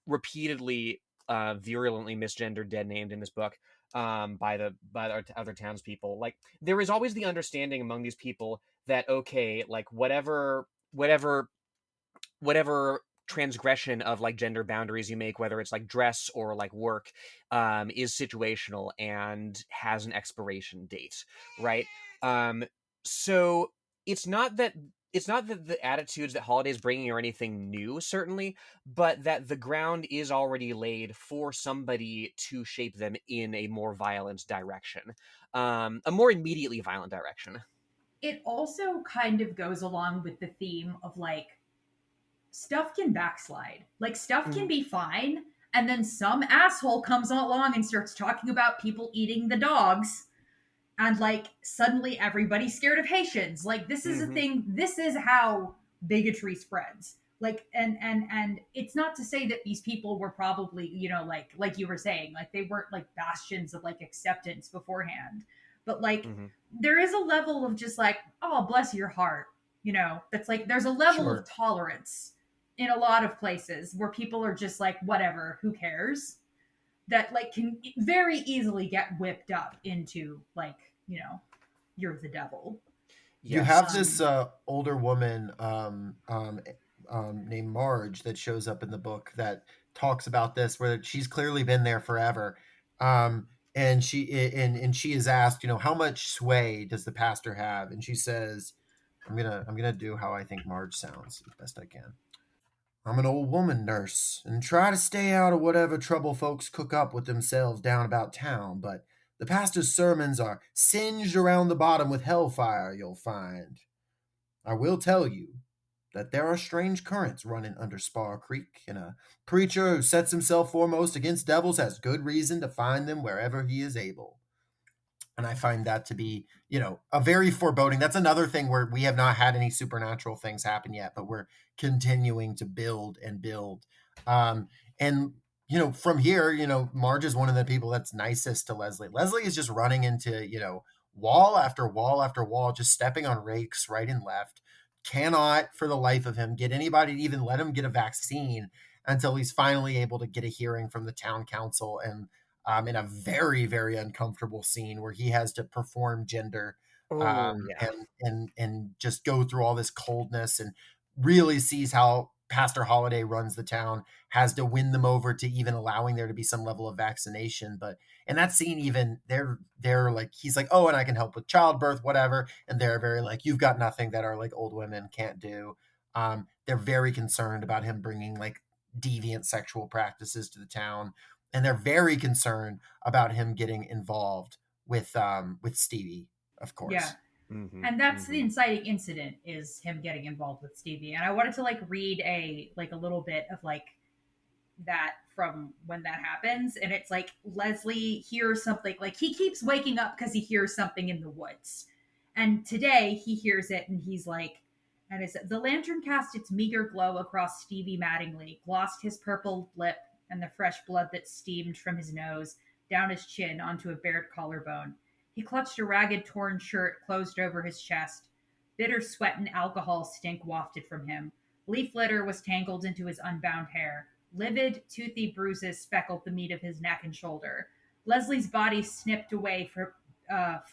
repeatedly, virulently misgendered, dead named in this book by the other townspeople. Like there is always the understanding among these people that okay, like whatever transgression of like gender boundaries you make, whether it's like dress or like work, is situational and has an expiration date, right? So it's not that the attitudes that Holiday's bringing are anything new, certainly, but that the ground is already laid for somebody to shape them in a more violent direction, a more immediately violent direction. It also kind of goes along with the theme of like stuff can backslide. Like stuff can Mhm. be fine, and then some asshole comes along and starts talking about people eating the dogs, and like suddenly everybody's scared of Haitians. Like this is a Mhm. thing. This is how bigotry spreads. Like and it's not to say that these people were probably like you were saying like they weren't like bastions of like acceptance beforehand, but like Mhm. there is a level of just like oh bless your heart, that's like there's a level of Sure. tolerance in a lot of places where people are just like whatever, who cares, that like can very easily get whipped up into like you're the devil. You Yes. have this older woman named Marge that shows up in the book that talks about this, where she's clearly been there forever, and she is asked, how much sway does the pastor have, and she says, I'm gonna do how I think Marge sounds as best I can. I'm an old woman, nurse, and try to stay out of whatever trouble folks cook up with themselves down about town, but the pastor's sermons are singed around the bottom with hellfire, you'll find. I will tell you that there are strange currents running under Spar Creek, and a preacher who sets himself foremost against devils has good reason to find them wherever he is able. And I find that to be, a very foreboding. That's another thing where we have not had any supernatural things happen yet, but we're continuing to build and build. And from here, Marge is one of the people that's nicest to Leslie. Leslie is just running into, wall after wall after wall, just stepping on rakes right and left. Cannot for the life of him get anybody to even let him get a vaccine until he's finally able to get a hearing from the town council, and in a very very uncomfortable scene where he has to perform gender, Oh yeah. and just go through all this coldness, and really sees how Pastor Holiday runs the town, has to win them over to even allowing there to be some level of vaccination. But in that scene, even they're like, he's like, oh, and I can help with childbirth, whatever, and they're very like, you've got nothing that our like old women can't do. They're very concerned about him bringing like deviant sexual practices to the town, and they're very concerned about him getting involved with Stevie, of Yeah. course. Mhm. And that's the Mhm. inciting incident is him getting involved with Stevie. And I wanted to like read a little bit of like that from when that happens. And it's like Leslie hears something, like he keeps waking up because he hears something in the woods. And today he hears it and he's like, and it's, the lantern cast its meager glow across Stevie Mattingly, glossed his purple lip and the fresh blood that steamed from his nose down his chin onto a bared collarbone. He clutched a ragged, torn shirt closed over his chest. Bitter sweat and alcohol stink wafted from him. Leaf litter was tangled into his unbound hair. Livid, toothy bruises speckled the meat of his neck and shoulder. Leslie's body snipped away for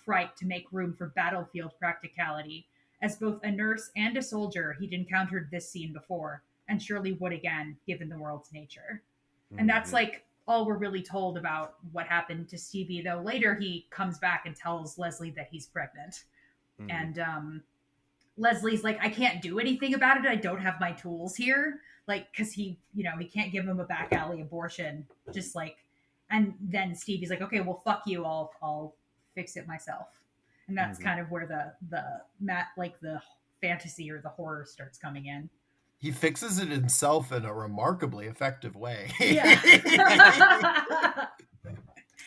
fright to make room for battlefield practicality. As both a nurse and a soldier, he'd encountered this scene before, and surely would again, given the world's nature. And that's like all we're really told about what happened to Stevie, though later he comes back and tells Leslie that he's pregnant. And Leslie's like, I can't do anything about it. I don't have my tools here. Like, because he can't give him a back alley abortion. Just like, and then Stevie's like, okay, well, fuck you. I'll fix it myself. And that's kind of where the fantasy or the horror starts coming in. He fixes it himself in a remarkably effective way. Yeah.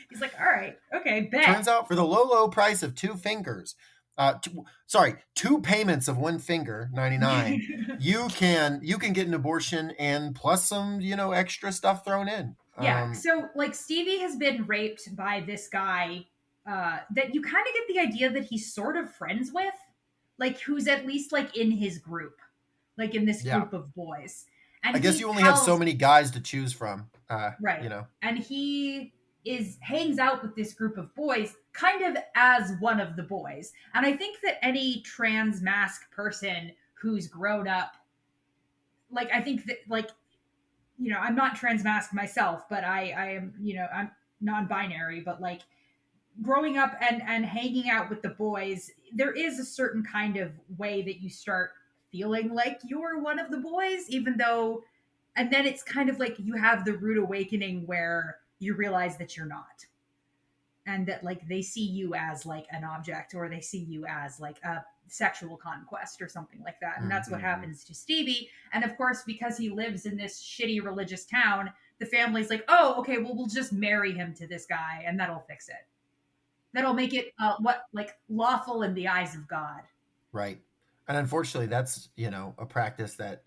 He's like, all right, okay, bet. Turns out for the low price of 2 fingers, 2 payments of 1 finger, 99, you can get an abortion and plus some, extra stuff thrown in. Yeah. So like Stevie has been raped by this guy that you kind of get the idea that he's sort of friends with, like who's at least like in his group, like in this group of boys. And I guess you only have so many guys to choose from. Right. And he hangs out with this group of boys kind of as one of the boys. And I think that any trans mask person who's grown up, like, I think that, like, I'm not trans mask myself, but I am, I'm non-binary, but like growing up and hanging out with the boys, there is a certain kind of way that you start feeling like you're one of the boys, even though, and then it's kind of like you have the rude awakening where you realize that you're not, and that like they see you as like an object, or they see you as like a sexual conquest or something like that. And that's what happens to Stevie. And of course, because he lives in this shitty religious town, the family's like, oh, okay, well, we'll just marry him to this guy and that'll fix it. That'll make it lawful in the eyes of God. Right. And unfortunately, that's, a practice that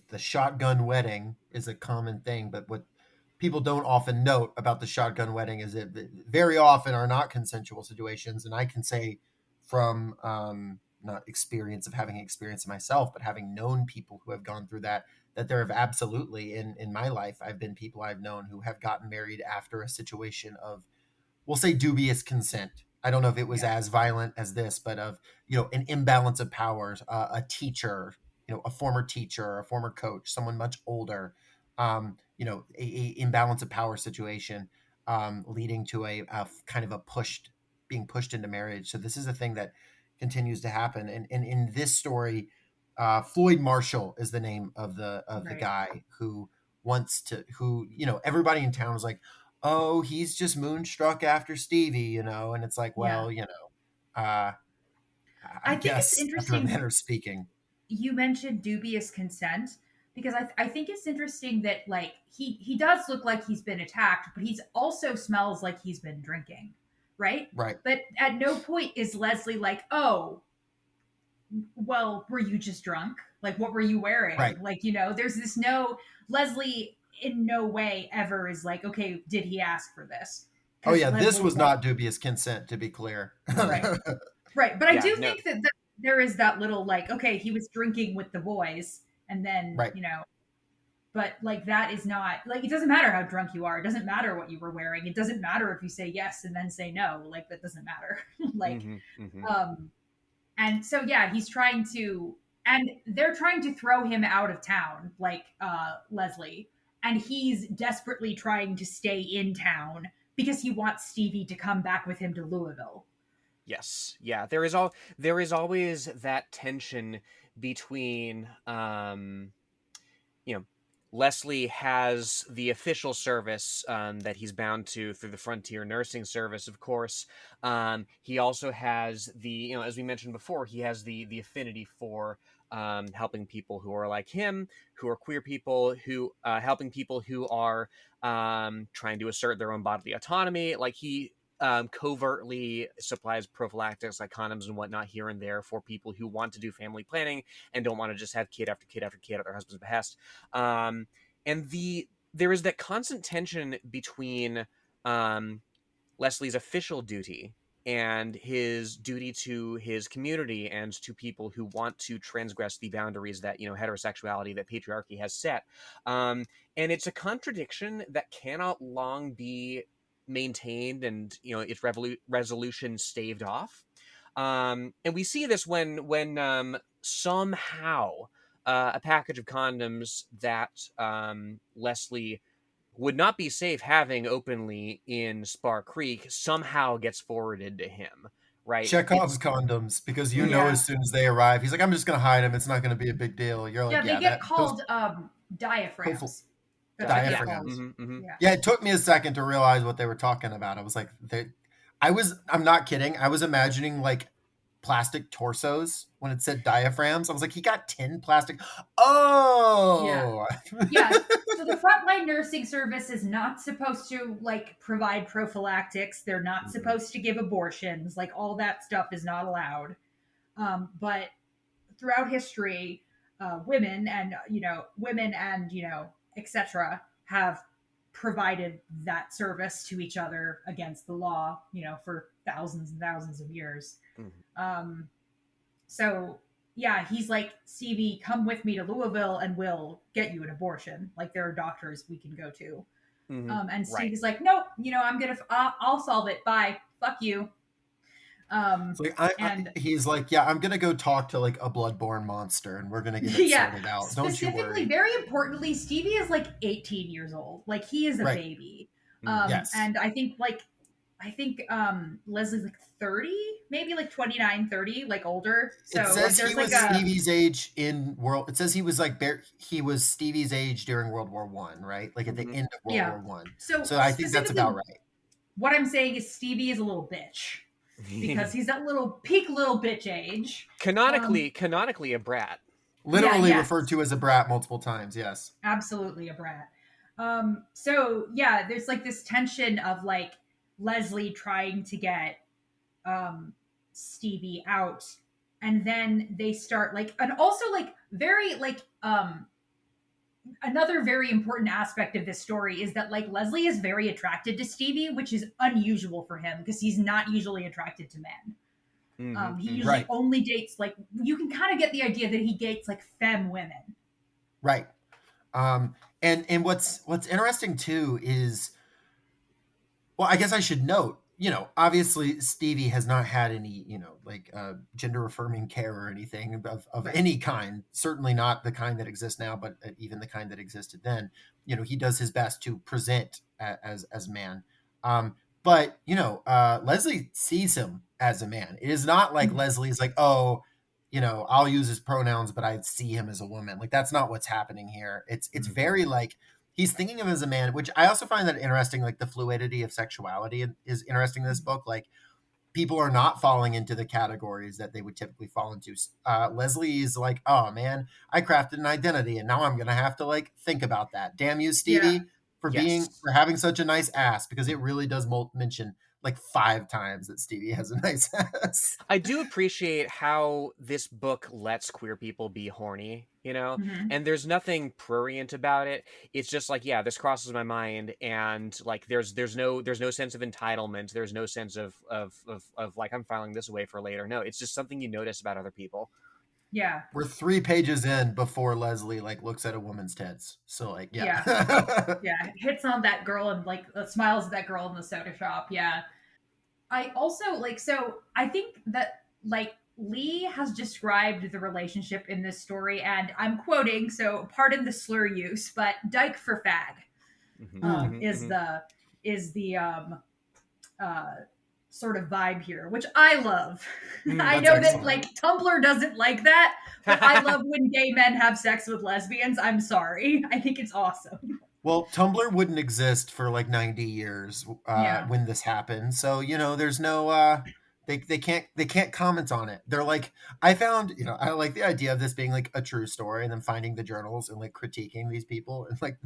the shotgun wedding is a common thing. But what people don't often note about the shotgun wedding is that very often are not consensual situations. And I can say from not experience of having experienced it myself, but having known people who have gone through that there have absolutely in my life, I've been people I've known who have gotten married after a situation of, we'll say, dubious consent. I don't know if it was as violent as this, but of, an imbalance of powers, a teacher, a former teacher, a former coach, someone much older, a imbalance of power situation, leading to a kind of being pushed into marriage. So this is a thing that continues to happen. And in this story, Floyd Marshall is the name of the guy who everybody in town was like, oh, he's just moonstruck after Stevie, and it's like, well, I think guess it's interesting. After a manner of speaking, you mentioned dubious consent, because I think it's interesting that like he does look like he's been attacked, but he's also smells like he's been drinking, right? Right. But at no point is Leslie like, oh, well, were you just drunk? Like, what were you wearing? Right. Like, there's this Leslie in no way ever is like, okay, did he ask for this? Oh yeah, this was not dubious consent, to be clear. Right. Right. But I do think that there is that little like, okay, he was drinking with the boys, and then, but like that is not, like, it doesn't matter how drunk you are. It doesn't matter what you were wearing. It doesn't matter if you say yes and then say no. Like, that doesn't matter. Like, and so, yeah, he's trying to, and they're trying to throw him out of town, like Leslie, and he's desperately trying to stay in town because he wants Stevie to come back with him to Louisville. Yes. Yeah. There is always that tension between, Leslie has the official service that he's bound to through the Frontier Nursing Service, of course. He also has the, as we mentioned before, he has the affinity for helping people who are like him, who are queer people, who helping people who are trying to assert their own bodily autonomy. Like he covertly supplies prophylactics like condoms and whatnot here and there for people who want to do family planning and don't want to just have kid after kid after kid at their husband's behest. And there is that constant tension between Leslie's official duty and his duty to his community and to people who want to transgress the boundaries that, you know, heterosexuality, that patriarchy has set. And it's a contradiction that cannot long be maintained and, you know, its resolution staved off. And we see this when somehow a package of condoms that Leslie would not be safe having openly in Spar Creek somehow gets forwarded to him, right? Chekhov's condoms, because you know as soon as they arrive, he's like, I'm just going to hide them. It's not going to be a big deal. You're like, they get called diaphragms. Diaphragms. Yeah. Yeah, it took me a second to realize what they were talking about. I was like, I'm not kidding. I was imagining like plastic torsos when it said diaphragms. I was like, he got 10 plastic. Oh, Yeah. So the frontline nursing service is not supposed to like provide prophylactics. They're not supposed to give abortions. Like all that stuff is not allowed. But throughout history, women and etc. have provided that service to each other against the law, you know, for thousands and thousands of years. So yeah, he's like, Stevie, come with me to Louisville and we'll get you an abortion. Like there are doctors we can go to. And Stevie's like, nope, you know, I'll solve it. Bye. Fuck you. He's like, yeah, I'm gonna go talk to like a bloodborne monster, and we're gonna get it sorted out. Don't you worry. Very importantly, Stevie is like 18 years old. Like he is a baby. Yes. And I think Leslie's like 30, maybe like 29, 30, like older. So it says there's he like was Stevie's age in world. It says he was like he was Stevie's age during World War One, right? Like at the end of World War One. So I think that's about right. What I'm saying is Stevie is a little bitch. Because he's that little peak little bitch age. Canonically a brat. Literally referred to as a brat multiple times, yes. Absolutely a brat. So yeah, there's like this tension of like Leslie trying to get Stevie out, and then they start like, and also like very like another very important aspect of this story is that like Leslie is very attracted to Stevie, which is unusual for him because he's not usually attracted to men. He usually only dates, like, you can kind of get the idea that he dates like femme women. Right. And what's interesting too is, well, I guess I should note, you know, obviously Stevie has not had any, you know, like gender affirming care or anything of any kind. Certainly not the kind that exists now, but even the kind that existed then. You know, he does his best to present as man. But you know, Leslie sees him as a man. It is not like Leslie's like, oh, you know, I'll use his pronouns, but I see him as a woman. Like that's not what's happening here. It's very like, he's thinking of him as a man, which I also find that interesting. Like the fluidity of sexuality is interesting in this book. Like people are not falling into the categories that they would typically fall into. Leslie is like, oh man, I crafted an identity and now I'm going to have to like think about that. Damn you, Stevie, for having such a nice ass, because it really does mention like 5 times that Stevie has a nice ass. I do appreciate how this book lets queer people be horny, you know, and there's nothing prurient about it. It's just like, yeah, this crosses my mind, and like there's no sense of entitlement. There's no sense of like I'm filing this away for later. No, it's just something you notice about other people. Yeah. We're 3 pages in before Leslie like looks at a woman's tits. So like, yeah. Hits on that girl and like smiles at that girl in the soda shop. Yeah. I also like, so I think that like Lee has described the relationship in this story, and I'm quoting, so pardon the slur use, but dyke for fag is the sort of vibe here, which I love. I know that like Tumblr doesn't like that, but I love when gay men have sex with lesbians. I'm sorry. I think it's awesome. Well, Tumblr wouldn't exist for like 90 years when this happened. So, you know, there's no They can't comment on it. They're like, I found, I like the idea of this being like a true story and then finding the journals and like critiquing these people and like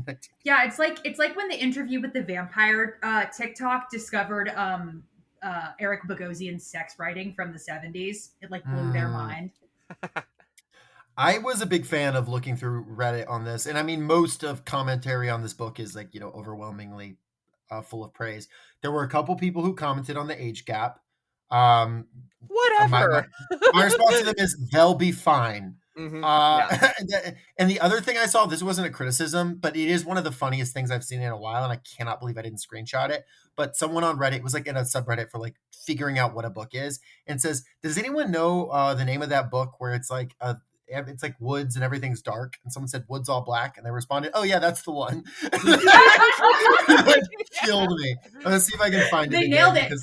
Yeah, it's like when the interview with the vampire TikTok discovered Eric Bogosian's sex writing from the 70s. It like blew their mind. I was a big fan of looking through Reddit on this, and I mean, most of commentary on this book is like overwhelmingly full of praise. There were a couple people who commented on the age gap. Um, Whatever. my response to them is they'll be fine. Yeah. And the other thing I saw, this wasn't a criticism, but it is one of the funniest things I've seen in a while, and I cannot believe I didn't screenshot it. But someone on Reddit was like in a subreddit for like figuring out what a book is, and says, "Does anyone know the name of that book where it's like woods and everything's dark?" And someone said "Woods All Black," and they responded, "Oh yeah, that's the one." It killed me. Let's see if I can find it. They nailed it.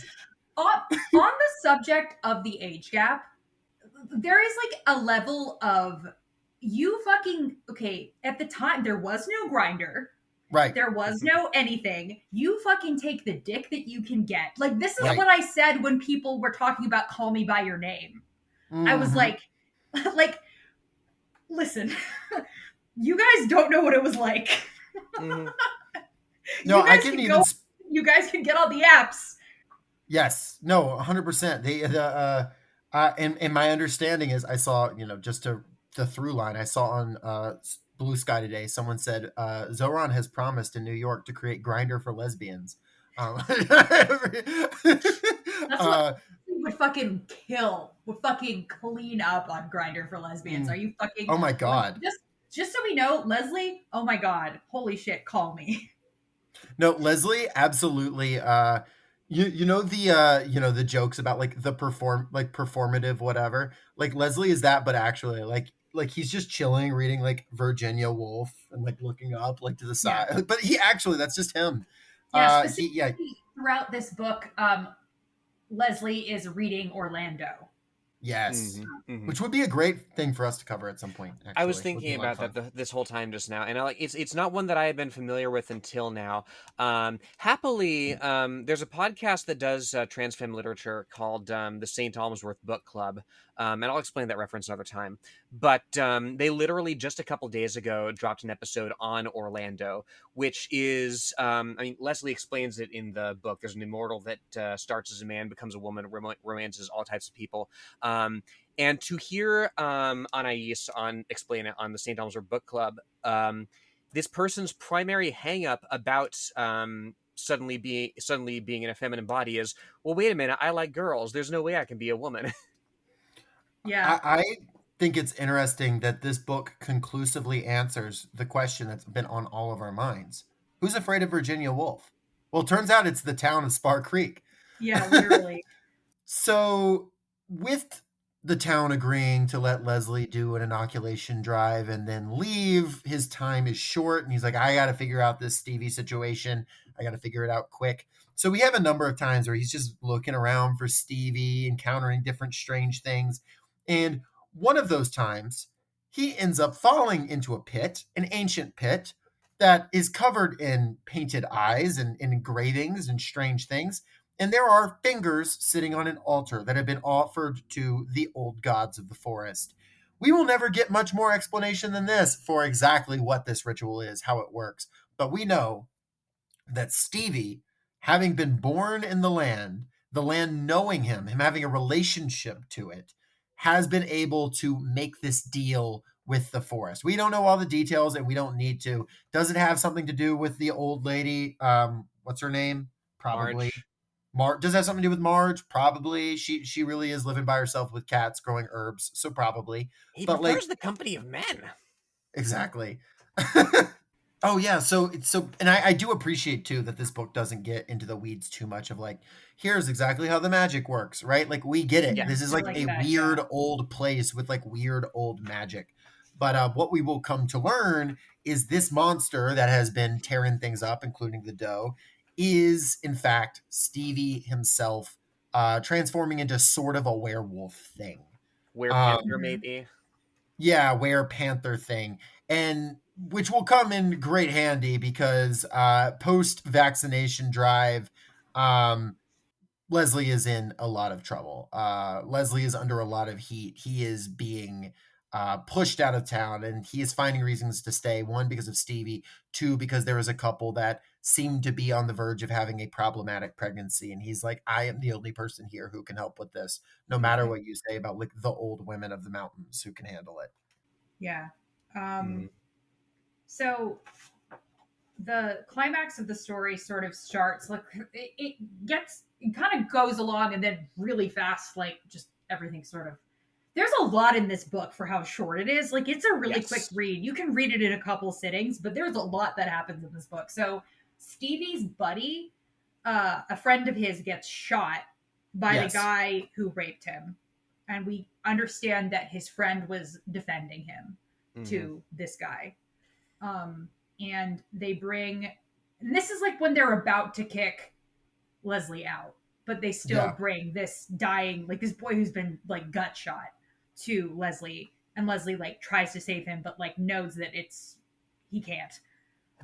On the subject of the age gap, there is like a level of you fucking okay. At the time, there was no grinder. Right. There was no anything. You fucking take the dick that you can get. Like, this is Right. what I said when people were talking about Call Me By Your Name. I was like, listen, you guys don't know what it was like. No, I can even. You guys can get all the apps. Yes. No, 100%. And my understanding is I saw, just the through line, I saw on Blue Sky today, someone said Zoran has promised in New York to create Grindr for lesbians. That's what would fucking clean up on Grindr for lesbians. Are you fucking? Oh my god! Just so we know, Leslie. Oh my god! Holy shit! Call me. No, Leslie, absolutely. The jokes about like the performative whatever. Like Leslie is that, but actually like he's just chilling, reading like Virginia Woolf and like looking up like to the side. Yeah. But that's just him. Yeah, throughout this book, Leslie is reading Orlando. Yes, which would be a great thing for us to cover at some point. Actually. I was thinking about that this whole time just now, and it's not one that I had been familiar with until now. Happily, there's a podcast that does trans femme literature called the St. Almsworth Book Club, and I'll explain that reference another time. But they literally just a couple days ago dropped an episode on Orlando, which is, Leslie explains it in the book. There's an immortal that starts as a man, becomes a woman, romances all types of people. And to hear Anais explain it on the St. Elmo's Book Club, this person's primary hang-up about suddenly being in a feminine body is, well, wait a minute, I like girls. There's no way I can be a woman. Yeah. I think it's interesting that this book conclusively answers the question that's been on all of our minds. Who's afraid of Virginia Woolf? Well, it turns out it's the town of Spar Creek. Yeah, literally. So with the town agreeing to let Leslie do an inoculation drive and then leave, his time is short. And he's like, I got to figure out this Stevie situation. I got to figure it out quick. So we have a number of times where he's just looking around for Stevie, encountering different strange things. And one of those times, he ends up falling into a pit, an ancient pit that is covered in painted eyes and engravings and strange things. And there are fingers sitting on an altar that have been offered to the old gods of the forest. We will never get much more explanation than this for exactly what this ritual is, how it works. But we know that Stevie, having been born in the land knowing him having a relationship to it, has been able to make this deal with the forest. We don't know all the details and we don't need to. Does it have something to do with the old lady? What's her name? Probably. Does it have something to do with Marge? Probably. She really is living by herself with cats growing herbs, so probably. He prefers the company of men. Exactly. Oh yeah, so and I do appreciate too that this book doesn't get into the weeds too much of like, here's exactly how the magic works, right? Like we get it. Yeah, this is like a weird old place with like weird old magic. But what we will come to learn is this monster that has been tearing things up, including the dough, is in fact Stevie himself, transforming into sort of a werewolf thing. Werepanther, maybe. Yeah, werepanther thing. And which will come in great handy because post-vaccination drive, Leslie is in a lot of trouble. Leslie is under a lot of heat. He is being pushed out of town, and he is finding reasons to stay. One, because of Stevie. Two, because there is a couple that seemed to be on the verge of having a problematic pregnancy, and he's like, I am the only person here who can help with this, no matter Mhm. what you say about like the old women of the mountains who can handle it. Yeah. Mhm. So the climax of the story sort of starts like it kind of goes along and then really fast, like just everything sort of. There's a lot in this book for how short it is. Like it's a really quick Yes. read. You can read it in a couple sittings, but there's a lot that happens in this book. So Stevie's buddy, a friend of his, gets shot by the Yes. guy who raped him, and we understand that his friend was defending him Mhm. to this guy. And they bring, and this is like when they're about to kick Leslie out, but they still Yeah. bring this dying, like this boy who's been like gut shot to Leslie, and Leslie like tries to save him, but like knows that he can't.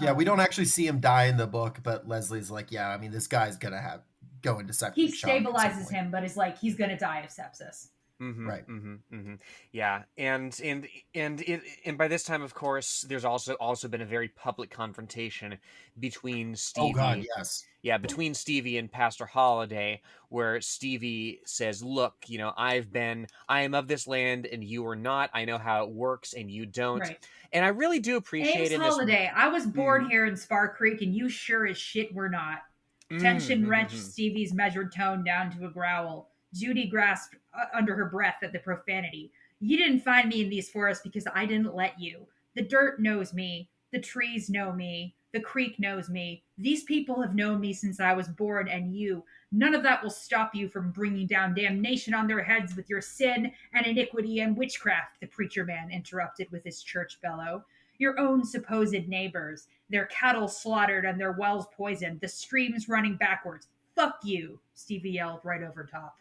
Yeah, we don't actually see him die in the book, but Leslie's like, yeah, I mean, this guy's gonna go into He septic shock at some stabilizes point. him, but is like he's gonna die of sepsis. Right. Yeah, and by this time, of course, there's also been a very public confrontation between Oh God, Stevie. yes. Yeah, between Stevie and Pastor Holiday, where Stevie says, "Look, I am of this land, and you are not. I know how it works, and you don't." Right. And I really do appreciate Ames in this. Holiday, I was born Mhm. here in Spar Creek, and you sure as shit were not. Tension wrenched Mhm. Stevie's measured tone down to a growl. Judy grasped under her breath at the profanity. You didn't find me in these forests because I didn't let you. The dirt knows me. The trees know me. The creek knows me. These people have known me since I was born, and none of that will stop you from bringing down damnation on their heads with your sin and iniquity and witchcraft, the preacher man interrupted with his church bellow. Your own supposed neighbors, their cattle slaughtered and their wells poisoned, the streams running backwards. Fuck you, Stevie yelled right over top.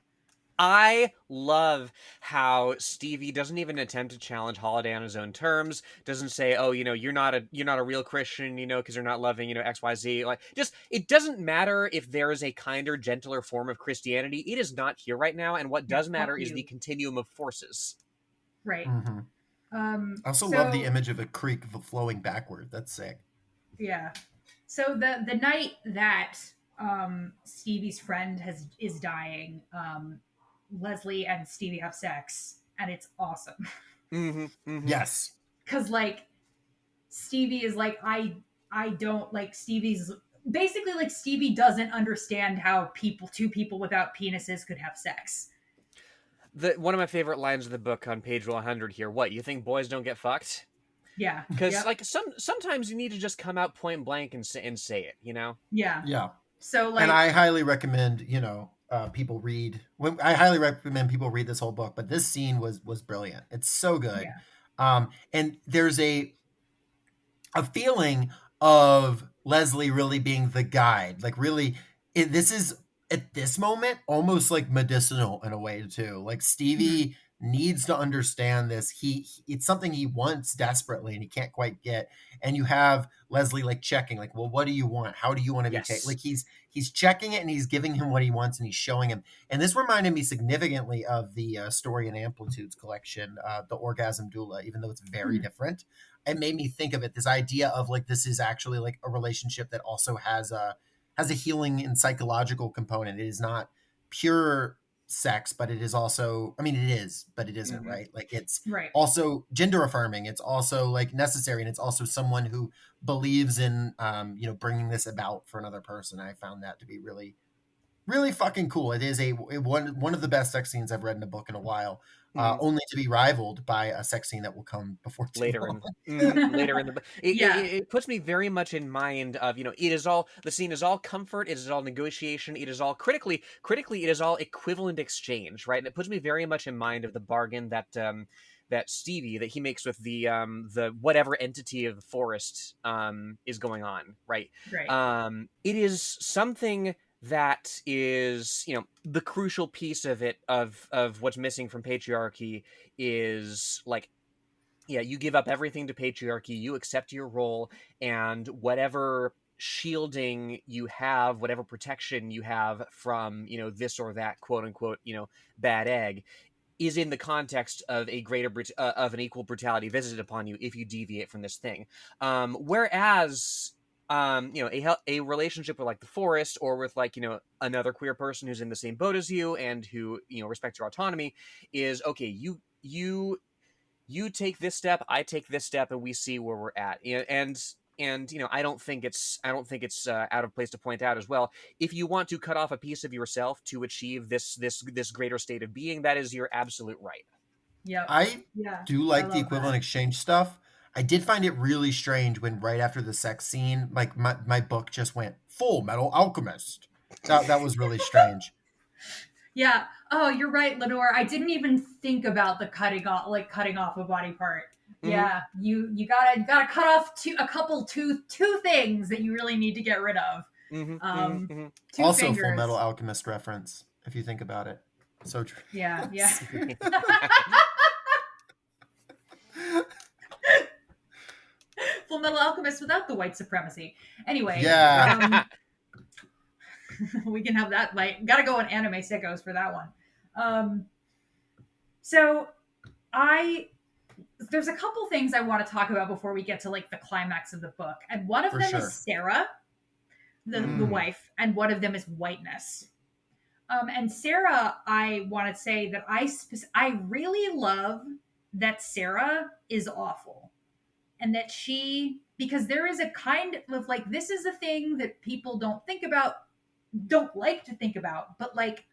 I love how Stevie doesn't even attempt to challenge Holiday on his own terms. Doesn't say, "Oh, you're not a real Christian, because you're not loving, XYZ." Like, just it doesn't matter if there is a kinder, gentler form of Christianity. It is not here right now, and what Yeah, does matter fuck is the you. continuum of forces. Right. Mm-hmm. I also love the So image of a creek flowing backward. That's sick. yeah. So the night that Stevie's friend is dying, Leslie and Stevie have sex, and it's awesome. Yes. Because like Stevie is like, I don't like Stevie's basically like Stevie doesn't understand how two people without penises could have sex. One of my favorite lines of the book on page 100 here. What, you think boys don't get fucked? Yeah. Because Yep. like sometimes you need to just come out point blank and say it. Yeah. Yeah. So like And I highly recommend, people read. I highly recommend people read this whole book. But this scene was brilliant. It's so good. yeah. And there's a feeling of Leslie really being the guide. Like really, this is at this moment almost like medicinal in a way too. Like Mhm. Stevie needs to understand this. It's something he wants desperately and he can't quite get. And you have Leslie like checking, like, well, what do you want? How do you want to be taken? Yes. Like he's checking it and he's giving him what he wants and he's showing him. And this reminded me significantly of the Story and Amplitudes collection, the Orgasm Doula, even though it's very Mhm. different. It made me think of it, this idea of like this is actually like a relationship that also has a healing and psychological component. It is not pure sex, but it is also, I mean, it is, but it isn't, Mhm. right? Like it's Right. also gender affirming. It's also like necessary, and it's also someone who believes in bringing this about for another person. I found that to be really really fucking cool. It is one of the best sex scenes I've read in a book in a while, Mhm. only to be rivaled by a sex scene that will come before too later long. later in the book. Yeah. It puts me very much in mind of, it is all, the scene is all comfort, it is all negotiation, it is all critically it is all equivalent exchange, right? And it puts me very much in mind of the bargain that Stevie that he makes with the whatever entity of the forest is going on, right? Right. It is something that is, the crucial piece of it, of what's missing from patriarchy, is like, yeah, you give up everything to patriarchy, you accept your role, and whatever shielding you have, whatever protection you have from, this or that quote unquote, bad egg, is in the context of of an equal brutality visited upon you if you deviate from this thing. Whereas, a relationship with like the forest, or with like, another queer person who's in the same boat as you and who, respects your autonomy, is okay. You take this step, I take this step, and we see where we're at. And I don't think it's out of place to point out as well, if you want to cut off a piece of yourself to achieve this greater state of being, that is your absolute right. Yep. I Yeah. do I like the love equivalent that. exchange stuff. I did find it really strange when right after the sex scene, like my book just went Full Metal Alchemist. That was really strange. Yeah. Oh, you're right, Lenore. I didn't even think about the cutting off a body part. Mhm. Yeah, you gotta cut off two things that you really need to get rid of. Mhm, mhm, Um, mhm. two Also, Full Metal fingers. Alchemist reference, if you think about it. So true. Yeah, yeah. Full Metal Alchemist without the white supremacy. Anyway, Yeah. we can have that. Like, gotta go on anime sickos for that one. Um, so I there's a couple things I want to talk about before we get to like the climax of the book, and one of For them sure. is Sarah, the Mm. wife, and one of them is whiteness. And Sarah, I want to say that I really love that Sarah is awful, and that because there is a kind of like, this is a thing that people don't like to think about, but like,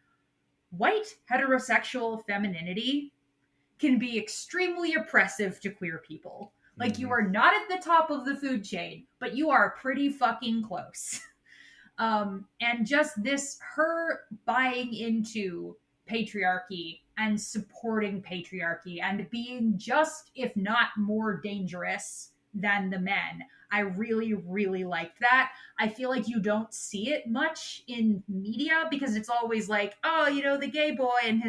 white heterosexual femininity can be extremely oppressive to queer people. Like, you Mhm. are not at the top of the food chain, but you are pretty fucking close. And just her buying into patriarchy and supporting patriarchy and being just, if not more dangerous than the men. I really, really liked that. I feel like you don't see it much in media because it's always like, oh, the gay boy and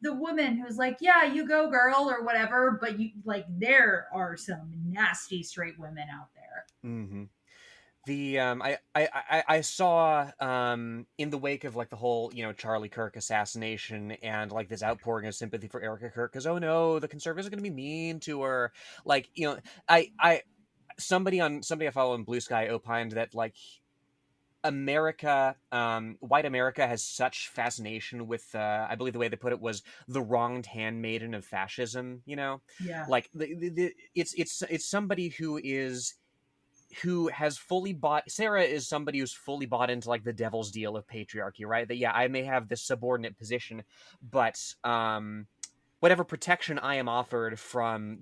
the woman who's like, yeah, you go, girl, or whatever. But there are some nasty straight women out there. Mhm. The I saw in the wake of like the whole Charlie Kirk assassination, and like this outpouring of sympathy for Erica Kirk, because oh no, the conservatives are going to be mean to her. Like, I somebody I follow in Blue Sky opined that like America, white America has such fascination with, I believe the way they put it was the wronged handmaiden of fascism. Yeah. Like it's somebody who has fully bought. Sarah is somebody who's fully bought into like the devil's deal of patriarchy, right? That, yeah, I may have this subordinate position, but whatever protection I am offered from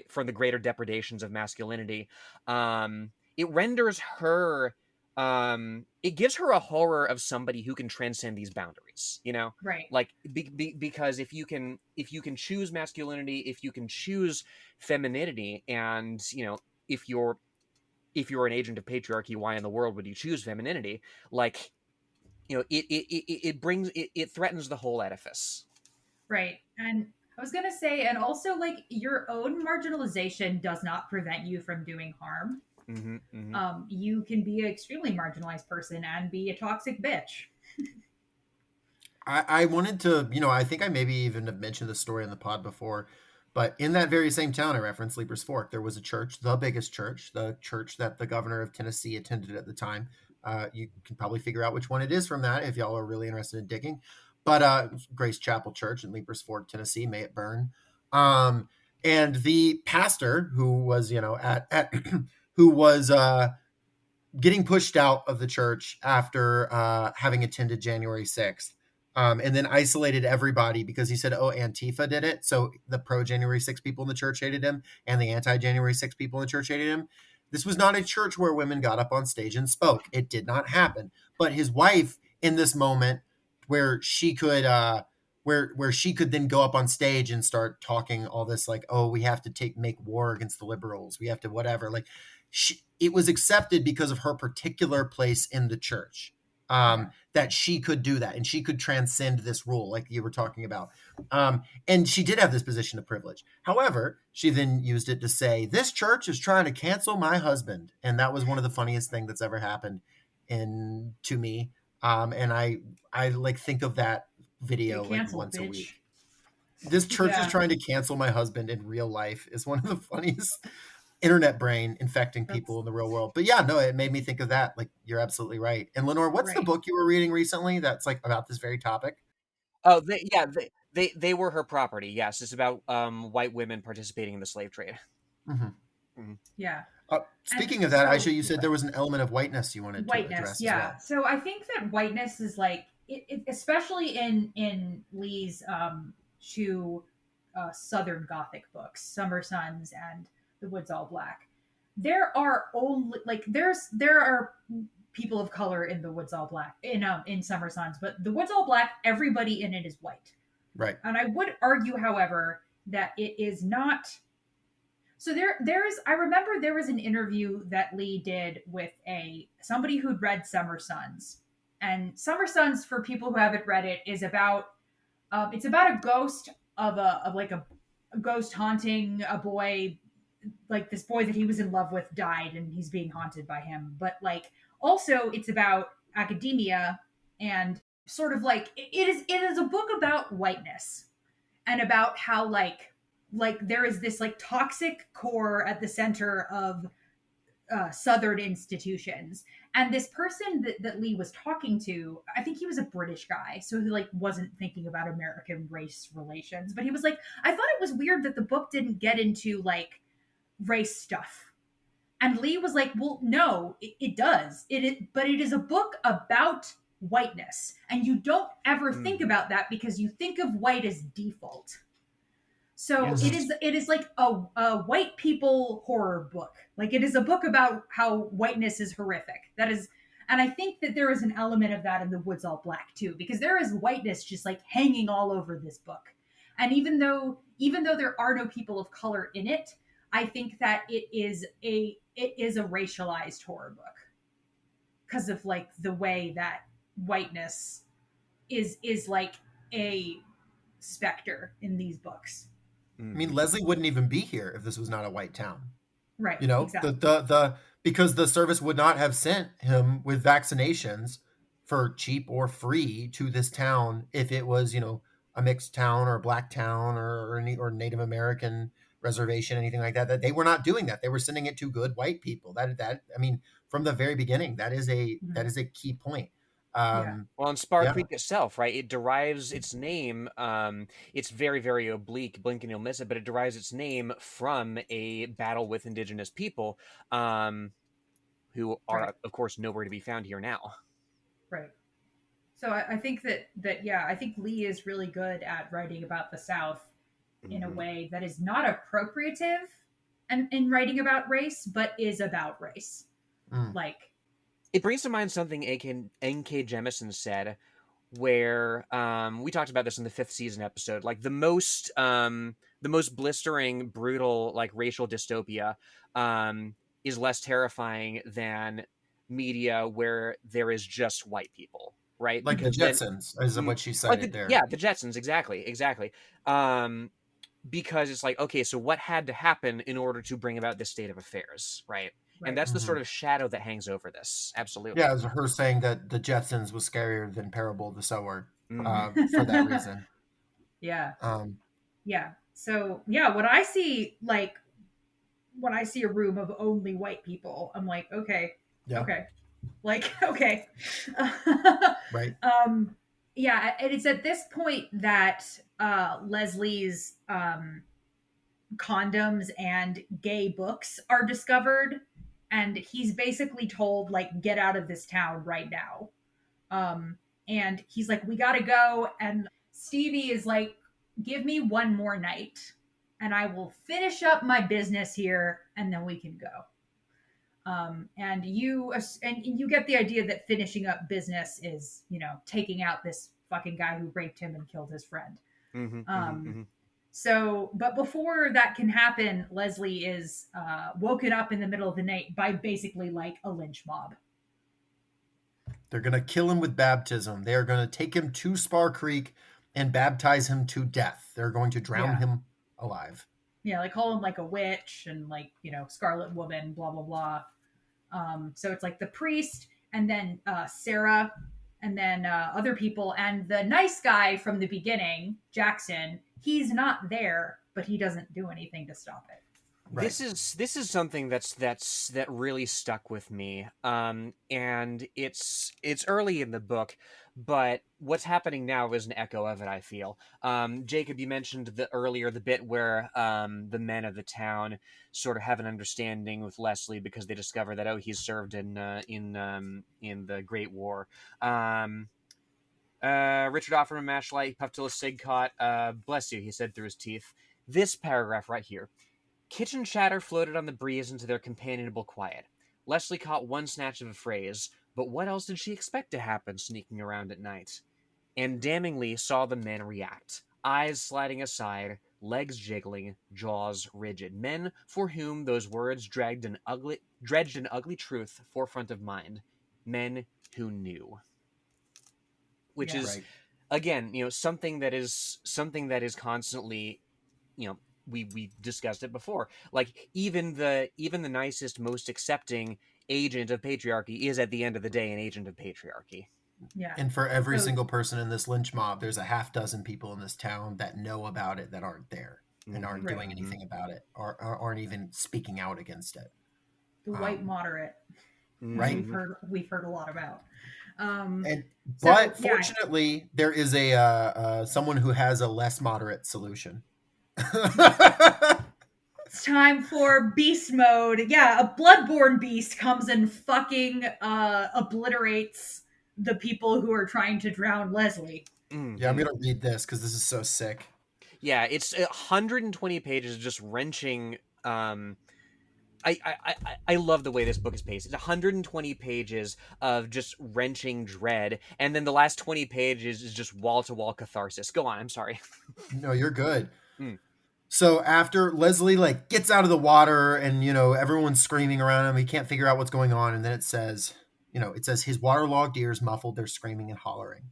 from the greater depredations of masculinity, it renders her, it gives her a horror of somebody who can transcend these boundaries. Right. Like, because if you can choose masculinity, if you can choose femininity, and if you're an agent of patriarchy, why in the world would you choose femininity? Like, it threatens the whole edifice. Right. And I was going to say, and also, like, your own marginalization does not prevent you from doing harm. Mm-hmm, mm-hmm. You can be an extremely marginalized person and be a toxic bitch. I wanted to, I think I maybe even have mentioned the story in the pod before, but in that very same town I referenced, Leaper's Fork, there was a church, the biggest church, the church that the governor of Tennessee attended at the time. You can probably figure out which one it is from that if y'all are really interested in digging. But Grace Chapel Church in Leaper's Fork, Tennessee, may it burn. And the pastor who was, who was getting pushed out of the church after having attended January 6th. And then isolated everybody because he said, oh, Antifa did it. So the pro January 6th people in the church hated him, and the anti January 6th people in the church hated him. This was not a church where women got up on stage and spoke. It did not happen. But his wife, in this moment where she could, where she could then go up on stage and start talking all this like, oh, we have to make war against the liberals. We have to whatever. Like, it was accepted because of her particular place in the church. that she could do that and she could transcend this rule like you were talking about. And she did have this position of privilege. However, she then used it to say, this church is trying to cancel my husband. And that was one of the funniest things that's ever happened to me. And I like think of that video Get like canceled, once a bitch. week. This church is Yeah. trying to cancel my husband in real life is one of the funniest internet brain infecting people in the real world. But yeah, no, it made me think of that. Like, you're absolutely right. And Lenore, what's the Right. book you were reading recently that's like about this very topic? Oh, they were her property. Yes, it's about white women participating in the slave trade. Yeah. Speaking And of that, so- Aisha, you said there was an element of whiteness you wanted to whiteness, address yeah. as well. So I think that whiteness is like especially in Lee's two Southern Gothic books, Summer Sons and The Woods All Black. There are only like there are people of color in The Woods All Black in Summer Sons, but The Woods All Black, everybody in it is white. Right. And I would argue, however, that it is not. So there's I remember there was an interview that Lee did with somebody who'd read Summer Sons. And Summer Sons, for people who haven't read it, is about it's about a ghost of a ghost haunting a boy, like this boy that he was in love with died and he's being haunted by him. But like also it's about academia and sort of like it is a book about whiteness and about how like there is this like toxic core at the center of Southern institutions. And this person that Lee was talking to, I think he was a British guy, so he like wasn't thinking about American race relations. But he was like, I thought it was weird that the book didn't get into like race stuff. And Lee was like, well, no, it does. But it is a book about whiteness, and you don't ever think about that because you think of white as default. So Yes. it is like a white people horror book. Like it is a book about how whiteness is horrific. That is, and I think that there is an element of that in The Woods All Black too, because there is whiteness just like hanging all over this book. And even though there are no people of color in it, I think that it is a racialized horror book because of like the way that whiteness is like a specter in these books. I mean, Leslie wouldn't even be here if this was not a white town. Right. You know, exactly. the because the service would not have sent him with vaccinations for cheap or free to this town if it was, you know, a mixed town or a black town or Native American reservation, anything like that. That they were not doing that. They were sending it to good white people. That I mean, from the very beginning, that is a key point. Well, in Spar Yeah. Creek itself, right? It derives its name. It's very, very oblique. Blink and you'll miss it, but it derives its name from a battle with indigenous people, who are, Right. of course, nowhere to be found here now. Right. So I think that yeah, I think Lee is really good at writing about the South in a way that is not appropriative and in writing about race, but is about race. Like It brings to mind something N.K. Jemisin said, where we talked about this in the 5th season episode. Like the most blistering, brutal, like racial dystopia is less terrifying than media where there is just white people, right? Like Because the Jetsons, is what she cited there. Yeah, the Jetsons, exactly. Because it's like, okay, so what had to happen in order to bring about this state of affairs, right? And that's the sort of shadow that hangs over this. Absolutely. Yeah, it was her saying that the Jetsons was scarier than Parable of the Sower for that reason. yeah. Yeah. So yeah, when I see a room of only white people, I'm like, okay. Like, okay. Right. Yeah, and it's at this point that Leslie's condoms and gay books are discovered, and he's basically told like, get out of this town right now. And he's like, we gotta go. And Stevie is like, give me one more night and I will finish up my business here and then we can go. And you get the idea that finishing up business is, you know, taking out this fucking guy who raped him and killed his friend. So, but before that can happen, Leslie is woken up in the middle of the night by basically like a lynch mob. They're going to kill him with baptism. They are going to take him to Spar Creek and baptize him to death. They're going to drown him alive. Yeah, like call him like a witch and like, Scarlet Woman, blah, blah, blah. So it's like the priest and then Sarah and then other people. And the nice guy from the beginning, Jackson, he's not there, but he doesn't do anything to stop it. Right. This is something that really stuck with me. And it's early in the book, but what's happening now is an echo of it, I feel. Jacob, you mentioned the bit where the men of the town sort of have an understanding with Leslie because they discover that he's served in the Great War. Richard offered him a matchlight, he puffed till his cig caught. Bless you, he said through his teeth. This paragraph right here. Kitchen chatter floated on the breeze into their companionable quiet. Leslie caught one snatch of a phrase, but what else did she expect to happen sneaking around at night? And damningly saw the men react, eyes sliding aside, legs jiggling, jaws rigid. Men for whom those words dredged an ugly truth forefront of mind. Men who knew. Which is, again, something that is constantly, we discussed it before. Like even the nicest, most accepting agent of patriarchy is at the end of the day an agent of patriarchy. Yeah. And for every single person in this lynch mob, there's a half dozen people in this town that know about it that aren't there and aren't doing anything about it or aren't even speaking out against it. The white moderate, right? We've heard a lot about. But fortunately, there is a someone who has a less moderate solution. It's time for beast mode. Yeah, a bloodborne beast comes and fucking obliterates the people who are trying to drown Leslie. Yeah, I'm gonna read this because this is so sick. Yeah, it's 120 pages of just wrenching. I love the way this book is paced. It's 120 pages of just wrenching dread, and then the last 20 pages is just wall-to-wall catharsis. Go on, I'm sorry. No, you're good. So after Leslie gets out of the water and everyone's screaming around him, he can't figure out what's going on, and then it says his waterlogged ears muffled their screaming and hollering.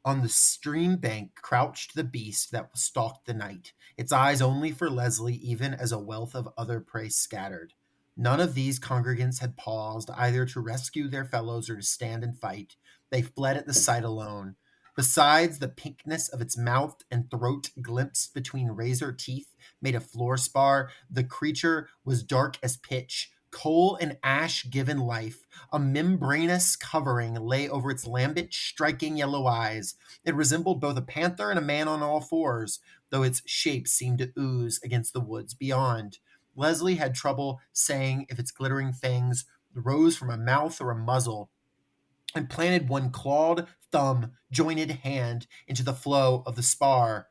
On the stream bank crouched the beast that stalked the night, its eyes only for Leslie, even as a wealth of other prey scattered. None of these congregants had paused either to rescue their fellows or to stand and fight. They fled at the sight alone. Besides, the pinkness of its mouth and throat glimpsed between razor teeth made a fluorspar. The creature was dark as pitch, coal and ash given life. A membranous covering lay over its lambent, striking yellow eyes. It resembled both a panther and a man on all fours, though its shape seemed to ooze against the woods beyond. Leslie had trouble saying if its glittering fangs rose from a mouth or a muzzle, and planted one clawed thumb jointed hand into the flow of the spar.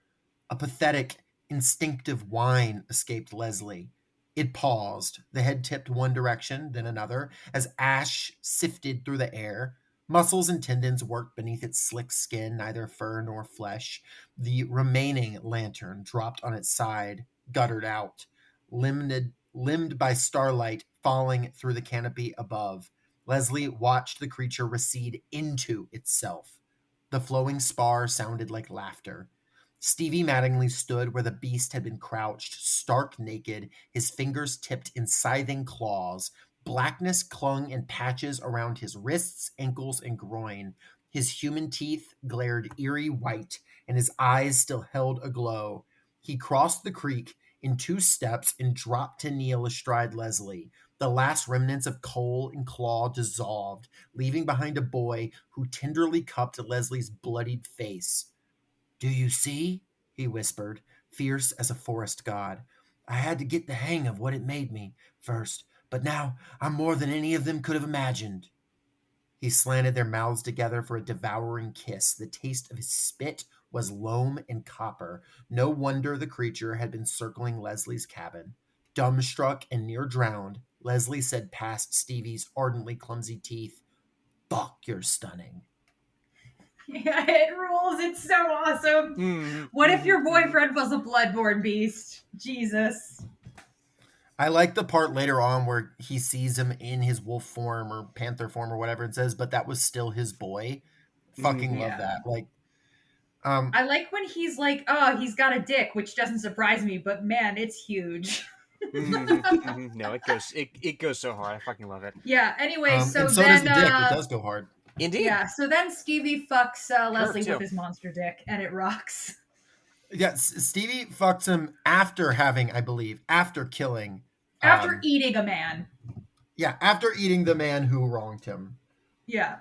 A pathetic, instinctive whine escaped Leslie. It paused. The head tipped one direction, then another, as ash sifted through the air. Muscles and tendons worked beneath its slick skin, neither fur nor flesh. The remaining lantern dropped on its side, guttered out, limbed by starlight falling through the canopy above. Leslie watched the creature recede into itself. The flowing spar sounded like laughter. Stevie Mattingly stood where the beast had been crouched, stark naked, his fingers tipped in scything claws. Blackness clung in patches around his wrists, ankles, and groin. His human teeth glared eerie white, and his eyes still held aglow. He crossed the creek in 2 steps and dropped to kneel astride Leslie. The last remnants of coal and claw dissolved, leaving behind a boy who tenderly cupped Leslie's bloodied face. "Do you see?" he whispered, fierce as a forest god. "I had to get the hang of what it made me first, but now I'm more than any of them could have imagined." He slanted their mouths together for a devouring kiss. The taste of his spit was loam and copper. No wonder the creature had been circling Leslie's cabin. Dumbstruck and near drowned, Leslie said past Stevie's ardently clumsy teeth, "Fuck, you're stunning." Yeah, it rules. It's so awesome. What if your boyfriend was a bloodborne beast? Jesus. I like the part later on where he sees him in his wolf form or panther form or whatever it says, but that was still his boy. Fucking Mhm. love Yeah. that. Like, um, I like when he's like, oh, he's got a dick, which doesn't surprise me, but man, it's huge. No, it goes so hard. I fucking love it. Yeah, anyway, and so so does then the dick. It does go hard. Indeed. yeah, so then Stevie fucks Leslie too. with his monster dick, and it rocks. Yeah, Stevie fucks him after having, I believe, after killing. After eating a man. Yeah, after eating the man who wronged him. Yeah.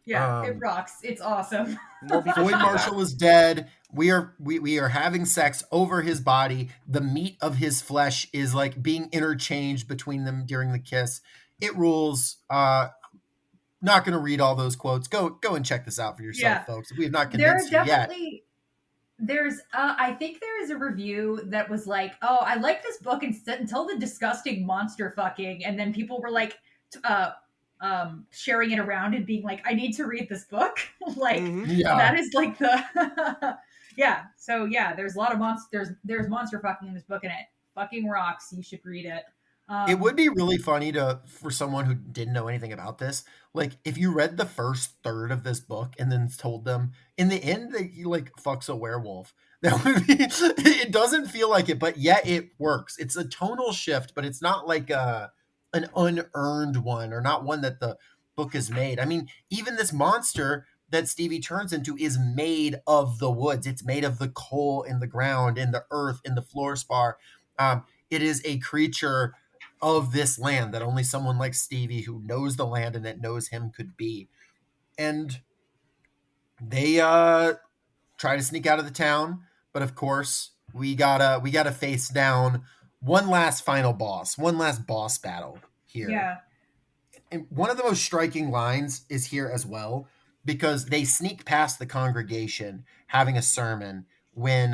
Yeah, it rocks. It's awesome. More people Floyd should do that. Marshall is dead. We are having sex over his body. The meat of his flesh is like being interchanged between them during the kiss. It rules. Not going to read all those quotes. Go and check this out for yourself, Yeah. folks. We have not There are convinced you yet. definitely there's I think there is a review that was like, oh, I like this book until the disgusting monster fucking, and then people were like sharing it around and being like, I need to read this book. Like Yeah. that is like the yeah. So yeah, there's a lot of there's monster fucking in this book, and it fucking rocks. You should read it. It would be really funny for someone who didn't know anything about this, like if you read the first third of this book and then told them in the end that he like fucks a werewolf. That would be. It doesn't feel like it, but yet it works. It's a tonal shift, but it's not like an unearned one or not one that the book has made. I mean, even this monster that Stevie turns into is made of the woods. It's made of the coal in the ground, in the earth, in the fluorspar. It is a creature of this land that only someone like Stevie who knows the land and that knows him could be. And they try to sneak out of the town, but of course we gotta face down one last final boss, one last boss battle here. Yeah. And one of the most striking lines is here as well, because they sneak past the congregation having a sermon when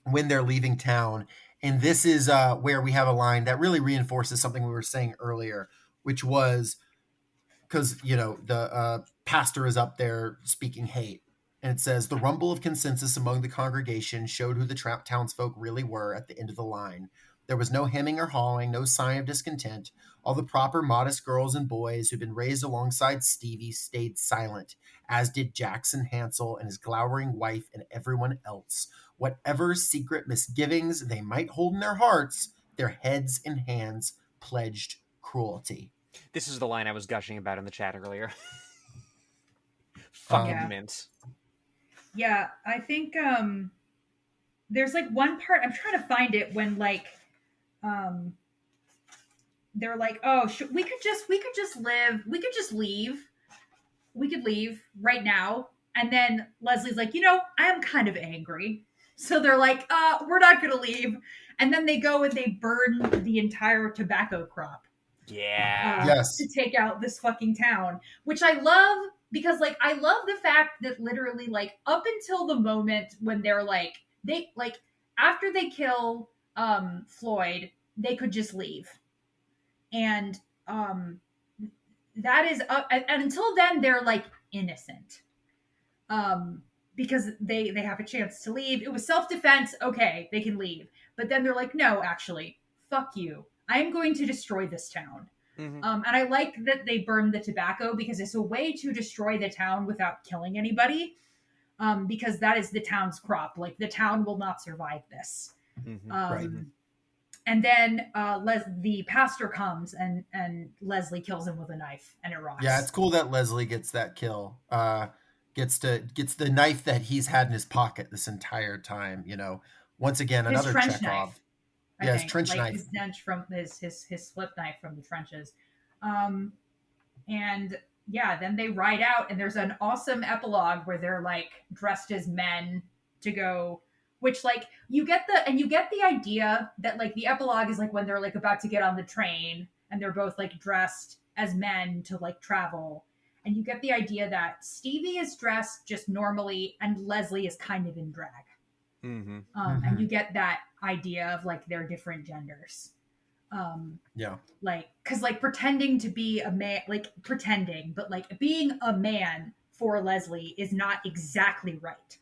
they're leaving town. And this is where we have a line that really reinforces something we were saying earlier, which was because, the pastor is up there speaking hate. And it says, the rumble of consensus among the congregation showed who the townsfolk really were at the end of the line. There was no hemming or hawing, no sign of discontent. All the proper, modest girls and boys who'd been raised alongside Stevie stayed silent, as did Jackson Hansel and his glowering wife and everyone else. Whatever secret misgivings they might hold in their hearts, their heads and hands pledged cruelty. This is the line I was gushing about in the chat earlier. Fucking mint. Yeah, I think there's like one part, I'm trying to find it, when like they're like, oh, we could just leave right now. And then Leslie's like, I am kind of angry. So they're like, we're not gonna leave. And then they go and they burn the entire tobacco crop. Yeah. Yes. To take out this fucking town, which I love, because like I love the fact that literally like up until the moment when they're like, they like after they kill Floyd, they could just leave. And that is and until then they're like innocent. Because they have a chance to leave. It was self-defense, okay, they can leave. But then they're like, no, actually, fuck you. I am going to destroy this town. Mm-hmm. And I like that they burned the tobacco, because it's a way to destroy the town without killing anybody. Because that is the town's crop. Like, the town will not survive this. Mm-hmm. Right. And then the pastor comes and Leslie kills him with a knife, and it rocks. Yeah, it's cool that Leslie gets that kill. Gets the knife that he's had in his pocket this entire time. Once again, His another trench Chekhov. knife. I Yes, think. trench like knife. His trench from his slip knife from the trenches. And yeah, then they ride out, and there's an awesome epilogue where they're like dressed as men to go, which like you get the idea that like the epilogue is like when they're like about to get on the train and they're both like dressed as men to like travel. And you get the idea that Stevie is dressed just normally and Leslie is kind of in drag. Mm-hmm. And you get that idea of like their different genders. Yeah. Like, cause like pretending to be a man, like pretending, but like being a man for Leslie is not exactly right.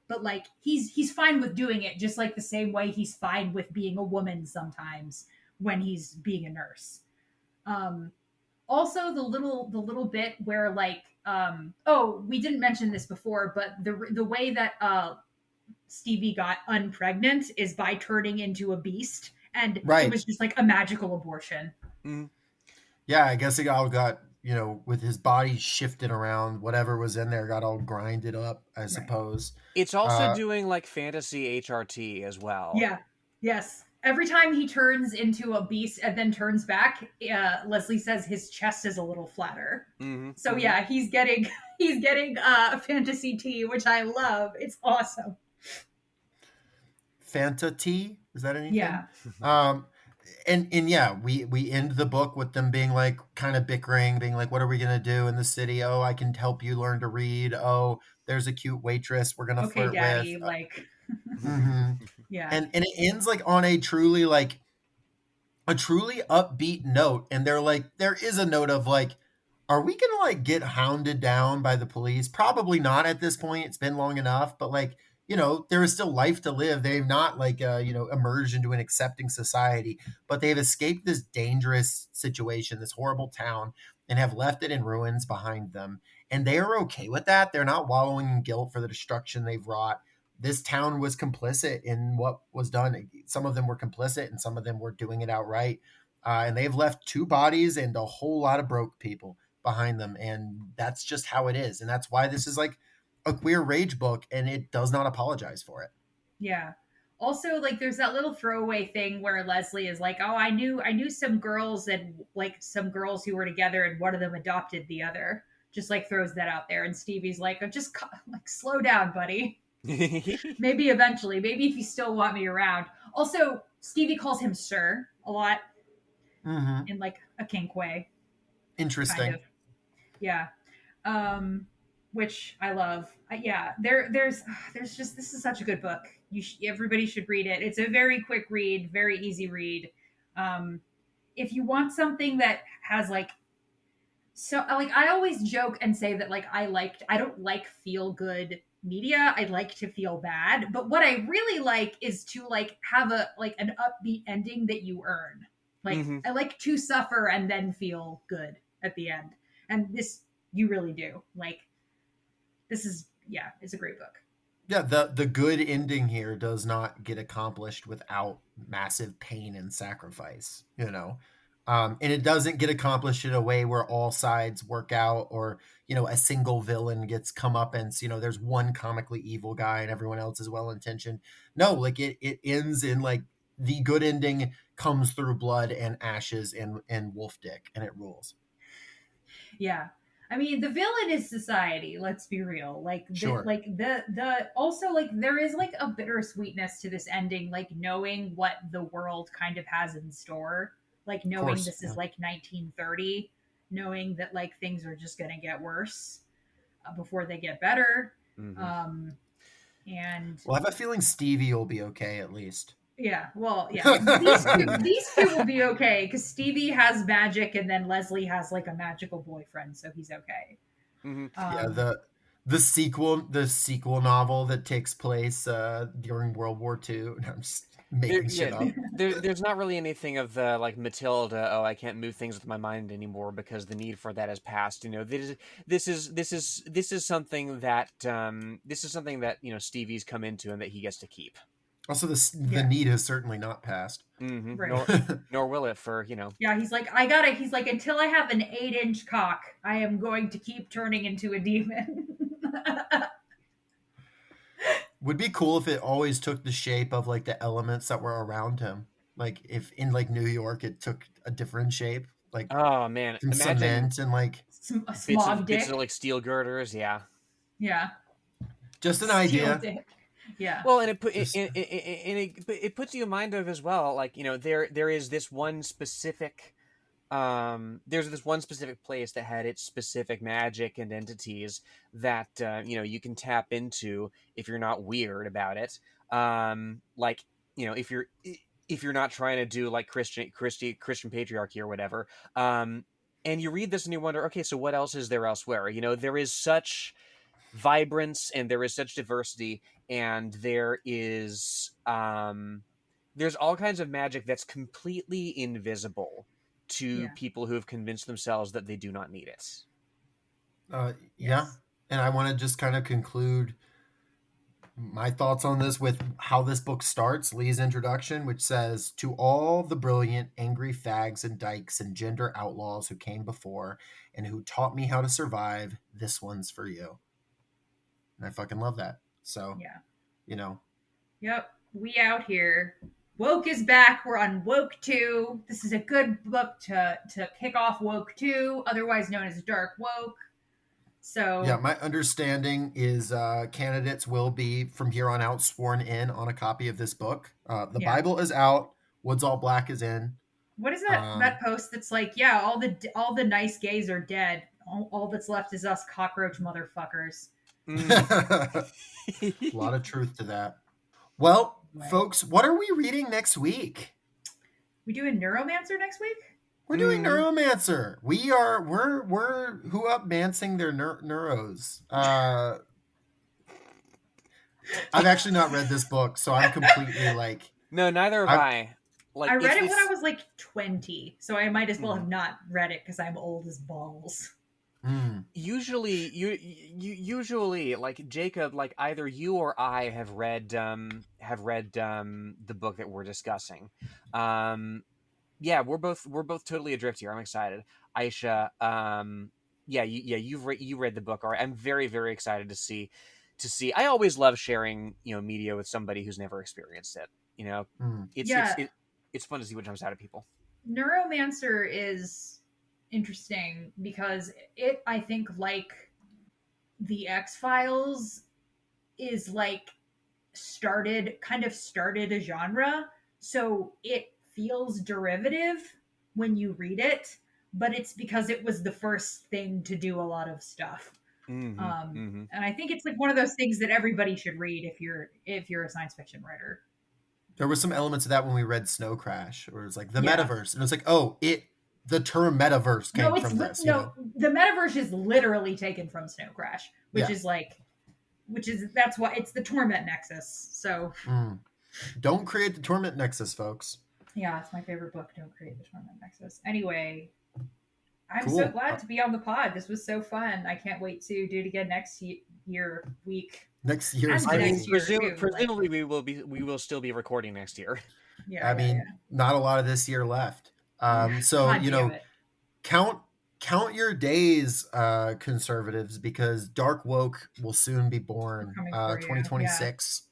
but like he's fine with doing it, just like the same way he's fine with being a woman sometimes when he's being a nurse. Um, Also, the little bit where like oh, we didn't mention this before, but the way that Stevie got unpregnant is by turning into a beast, and it Right. was just like a magical abortion. Mhm. Yeah, I guess it all got, with his body shifted around, whatever was in there got all grinded up, I Right. suppose. It's also Uh, doing like fantasy HRT as well. Yeah. Yes. Every time he turns into a beast and then turns back, Leslie says his chest is a little flatter. Mm-hmm. So yeah, he's getting he's getting fantasy tea, which I love. It's awesome. Fanta tea? Is that anything? Yeah. Um, and yeah, we end the book with them being like kind of bickering, being like, "What are we gonna do in the city? Oh, I can help you learn to read. Oh, there's a cute waitress we're gonna Okay, flirt with." daddy. Like, hmm yeah. And it ends like on a truly upbeat note, and they're like, there is a note of like, are we gonna like get hounded down by the police? Probably not at this point. It's been long enough, but like, there is still life to live. They've not like emerged into an accepting society, but they've escaped this dangerous situation, this horrible town, and have left it in ruins behind them. And they are okay with that. They're not wallowing in guilt for the destruction they've wrought. This town was complicit in what was done. Some of them were complicit, and some of them were doing it outright. And they've left two bodies and a whole lot of broke people behind them, and that's just how it is. And that's why this is like a queer rage book, and it does not apologize for it. Yeah. Also, like, there's that little throwaway thing where Leslie is like, "Oh, I knew some girls, and like some girls who were together, and one of them adopted the other." Just like throws that out there, and Stevie's like, "Oh, just like slow down, buddy. Maybe eventually, maybe if you still want me around." Also, Stevie calls him sir a lot Mm-hmm. in like a kink way, kind Interesting. of. Yeah. Um, which I love. Yeah, there's just this is such a good book. Everybody should read it. It's a very quick read, very easy read. Um, if you want something that has like like I always joke and say that like I don't like feel good media. I like to feel bad, but what I really like is to like have a like an upbeat ending that you earn. Like Mm-hmm. I like to suffer and then feel good at the end. And this you really do. Like this is yeah, it's a great book. Yeah, the good ending here does not get accomplished without massive pain and sacrifice, and it doesn't get accomplished in a way where all sides work out, or a single villain gets comeuppance. There's one comically evil guy and everyone else is well intentioned. No, like it ends in like the good ending comes through blood and ashes and wolf dick, and it rules. Yeah. I mean, the villain is society. Let's be real. Sure. The also like there is like a bittersweetness to this ending, like knowing what the world kind of has in store, like Of knowing course. this Yeah. is like 1930, knowing that like things are just gonna get worse before they get better. Mm-hmm. And Well, I have a feeling Stevie will be okay at least. yeah, well, yeah, these two will be okay because Stevie has magic, and then Leslie has like a magical boyfriend, so he's okay. Mm-hmm. Yeah, Um, the sequel novel that takes place during World War II. No, I'm just There, making yeah, shit up. there's not really anything of the like Matilda. Oh, I can't move things with my mind anymore because the need for that has passed. This is something that Stevie's come into and that he gets to keep. Also, the yeah, need has certainly not passed. Mm-hmm. right. Nor will it for Yeah, he's like, I gotta. He's like, until I have an 8-inch cock, I am going to keep turning into a demon. Would be cool if it always took the shape of like the elements that were around him. Like if in like New York it took a different shape, like Oh man, some imagine cement and like A bits smog of bits of dick. like steel girders. Yeah. Yeah, just an steel idea. dick. Yeah, Well, and it put Just it puts you in mind of as well. Like there is this one specific there's this one specific place that had its specific magic and entities that you can tap into if you're not weird about it. Like if you're not trying to do like Christian patriarchy or whatever. And you read this and you wonder, okay, so what else is there elsewhere? There is such vibrance and there is such diversity and there's all kinds of magic that's completely invisible to people who have convinced themselves that they do not need it. Yeah. And I want to just kind of conclude my thoughts on this with how this book starts, Lee's introduction, which says, "To all the brilliant, angry fags and dykes and gender outlaws who came before and who taught me how to survive, this one's for you." And I fucking love that. So, Yeah. you know, Yep. We out here. Woke is back. We're on Woke 2. This is a good book to kick off Woke 2, otherwise known as Dark Woke. So yeah, my understanding is candidates will be from here on out sworn in on a copy of this book. The Yeah. Bible is out. Woods All Black is in. What is that post that's like, yeah, all the nice gays are dead. All that's left is us cockroach motherfuckers. A lot of truth to that. Well, folks, what are we reading next week? We doing Neuromancer next week? We're doing Neuromancer. We're who up mancing their neuros. I've actually not read this book, so I'm completely like. No, neither have I. Like, I read it when I was like 20, so I might as well have not read it because I'm old as balls. Usually, usually, like Jacob, like either you or I have read the book that we're discussing. Yeah, we're both totally adrift here. I'm excited. Aisha, you read the book. All right, I'm very, very excited to see. I always love sharing, media with somebody who's never experienced it. It's fun to see what jumps out of people. Neuromancer is interesting because it, I think, like the X-Files, is like started a genre, so it feels derivative when you read it, but it's because it was the first thing to do a lot of stuff. And I think it's like one of those things that everybody should read if you're a science fiction writer. There were some elements of that when we read Snow Crash, where it's like the metaverse, and it was like, oh, the term metaverse came from this. The metaverse is literally taken from Snow Crash, which is that's why it's the Torment Nexus. So don't create the Torment Nexus, folks. Yeah, it's my favorite book. Don't create the Torment Nexus. Anyway, I'm so glad to be on the pod. This was so fun. I can't wait to do it again next week. Next year, presumably we will still be recording next year. Yeah, I mean, not a lot of this year left. So count your days, conservatives, because Dark Woke will soon be born. 2026.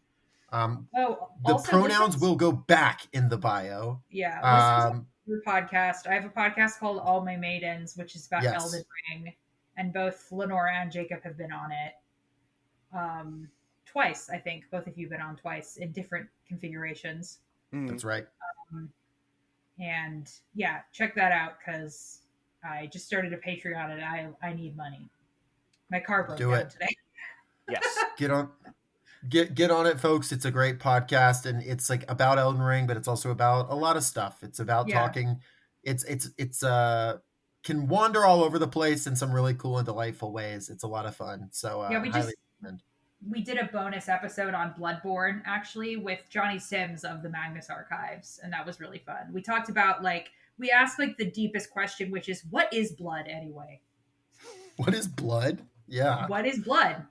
The pronouns will go back in the bio. Yeah. Listen to your podcast. I have a podcast called All My Maidens, which is about Elden Ring, and both Lenora and Jacob have been on it. Twice, I think. Both of you have been on twice in different configurations. That's right. And yeah, check that out because I just started a Patreon and I need money. My car broke down today. Yes. Get on it, folks. It's a great podcast, and it's like about Elden Ring, but it's also about a lot of stuff. It's about talking. It's can wander all over the place in some really cool and delightful ways. It's a lot of fun. So we did a bonus episode on Bloodborne, actually, with Johnny Sims of the Magnus Archives, and that was really fun. We talked about, we asked, the deepest question, which is, what is blood, anyway? What is blood? Yeah. What is blood?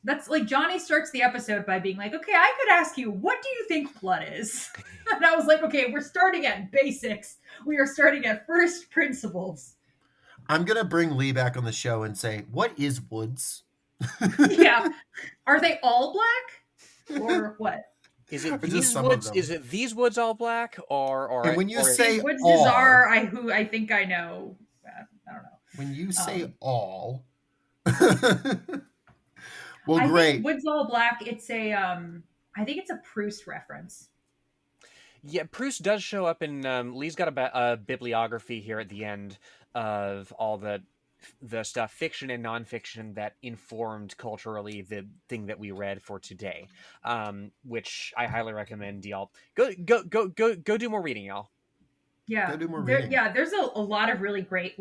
That's, Johnny starts the episode by being like, okay, I could ask you, what do you think blood is? And I was like, okay, we're starting at basics. We are starting at first principles. I'm going to bring Lee back on the show and say, what is woods? Yeah. Are they all black or what? Is it these woods? Is it these woods all black or? And when you say woods all, who I think I know. I don't know. When you say all, well, I great. Woods all black. It's a I think it's a Proust reference. Yeah, Proust does show up in. Lee's got a bibliography here at the end of all the stuff, fiction and nonfiction, that informed culturally the thing that we read for today, which I highly recommend y'all go do more reading, y'all. Yeah, go do more reading. Yeah, there's a lot of really great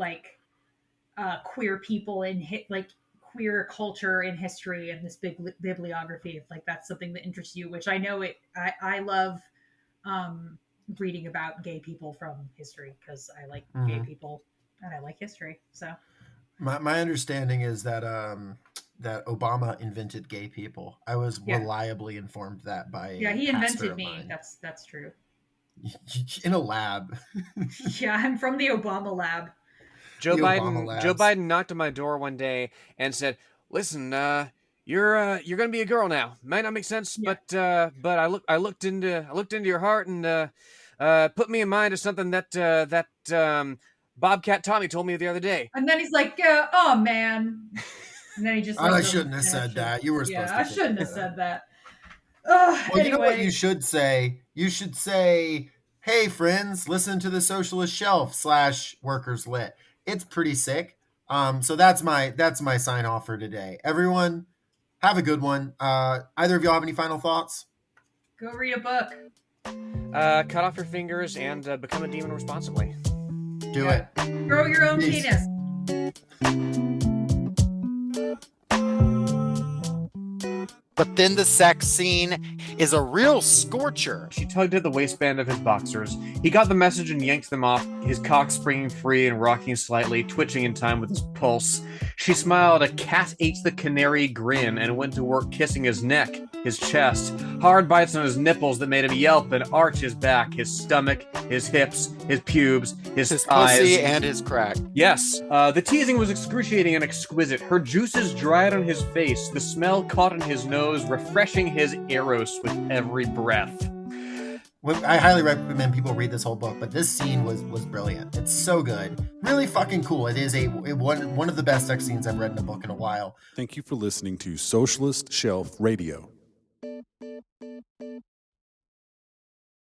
queer people in queer culture in history and this big bibliography, if like that's something that interests you, which I know I love reading about gay people from history because I like gay people and I like history. So My understanding is that that Obama invented gay people. I was Yeah. reliably informed that by yeah, a he pastor invented of me. mine. That's true. In a lab. Yeah, I'm from the Obama lab. Joe The Obama Biden. Joe labs. Biden knocked on my door one day and said, "Listen, you're gonna be a girl now. Might not make sense, Yeah. but I looked into your heart and put me in mind of something that Bobcat Tommy told me the other day." And then he's like, "Oh man," and then he just I like shouldn't have said that. You were supposed to I think shouldn't of have that. said that. Well, Anyway, you know what you should say? You should say, "Hey friends, listen to the Socialist Shelf / Workers Lit. It's pretty sick." So that's my sign off for today. Everyone, have a good one. Either of y'all have any final thoughts? go read a book. Cut off your fingers and become a demon responsibly. Do it. Grow your own Peace. penis. But then the sex scene is a real scorcher. She tugged at the waistband of his boxers. He got the message and yanked them off, his cock springing free and rocking slightly, twitching in time with his pulse. She smiled a cat ate the canary grin and went to work kissing his neck, his chest, hard bites on his nipples that made him yelp and arch his back, his stomach, his hips, his pubes, his thighs. Pussy and his crack. Yes, the teasing was excruciating and exquisite. Her juices dried on his face, the smell caught in his nose, refreshing his eros with every breath. I highly recommend people read this whole book, but this scene was brilliant. It's so good. Really fucking cool. It is one of the best sex scenes I've read in a book in a while. Thank you for listening to Socialist Shelf Radio.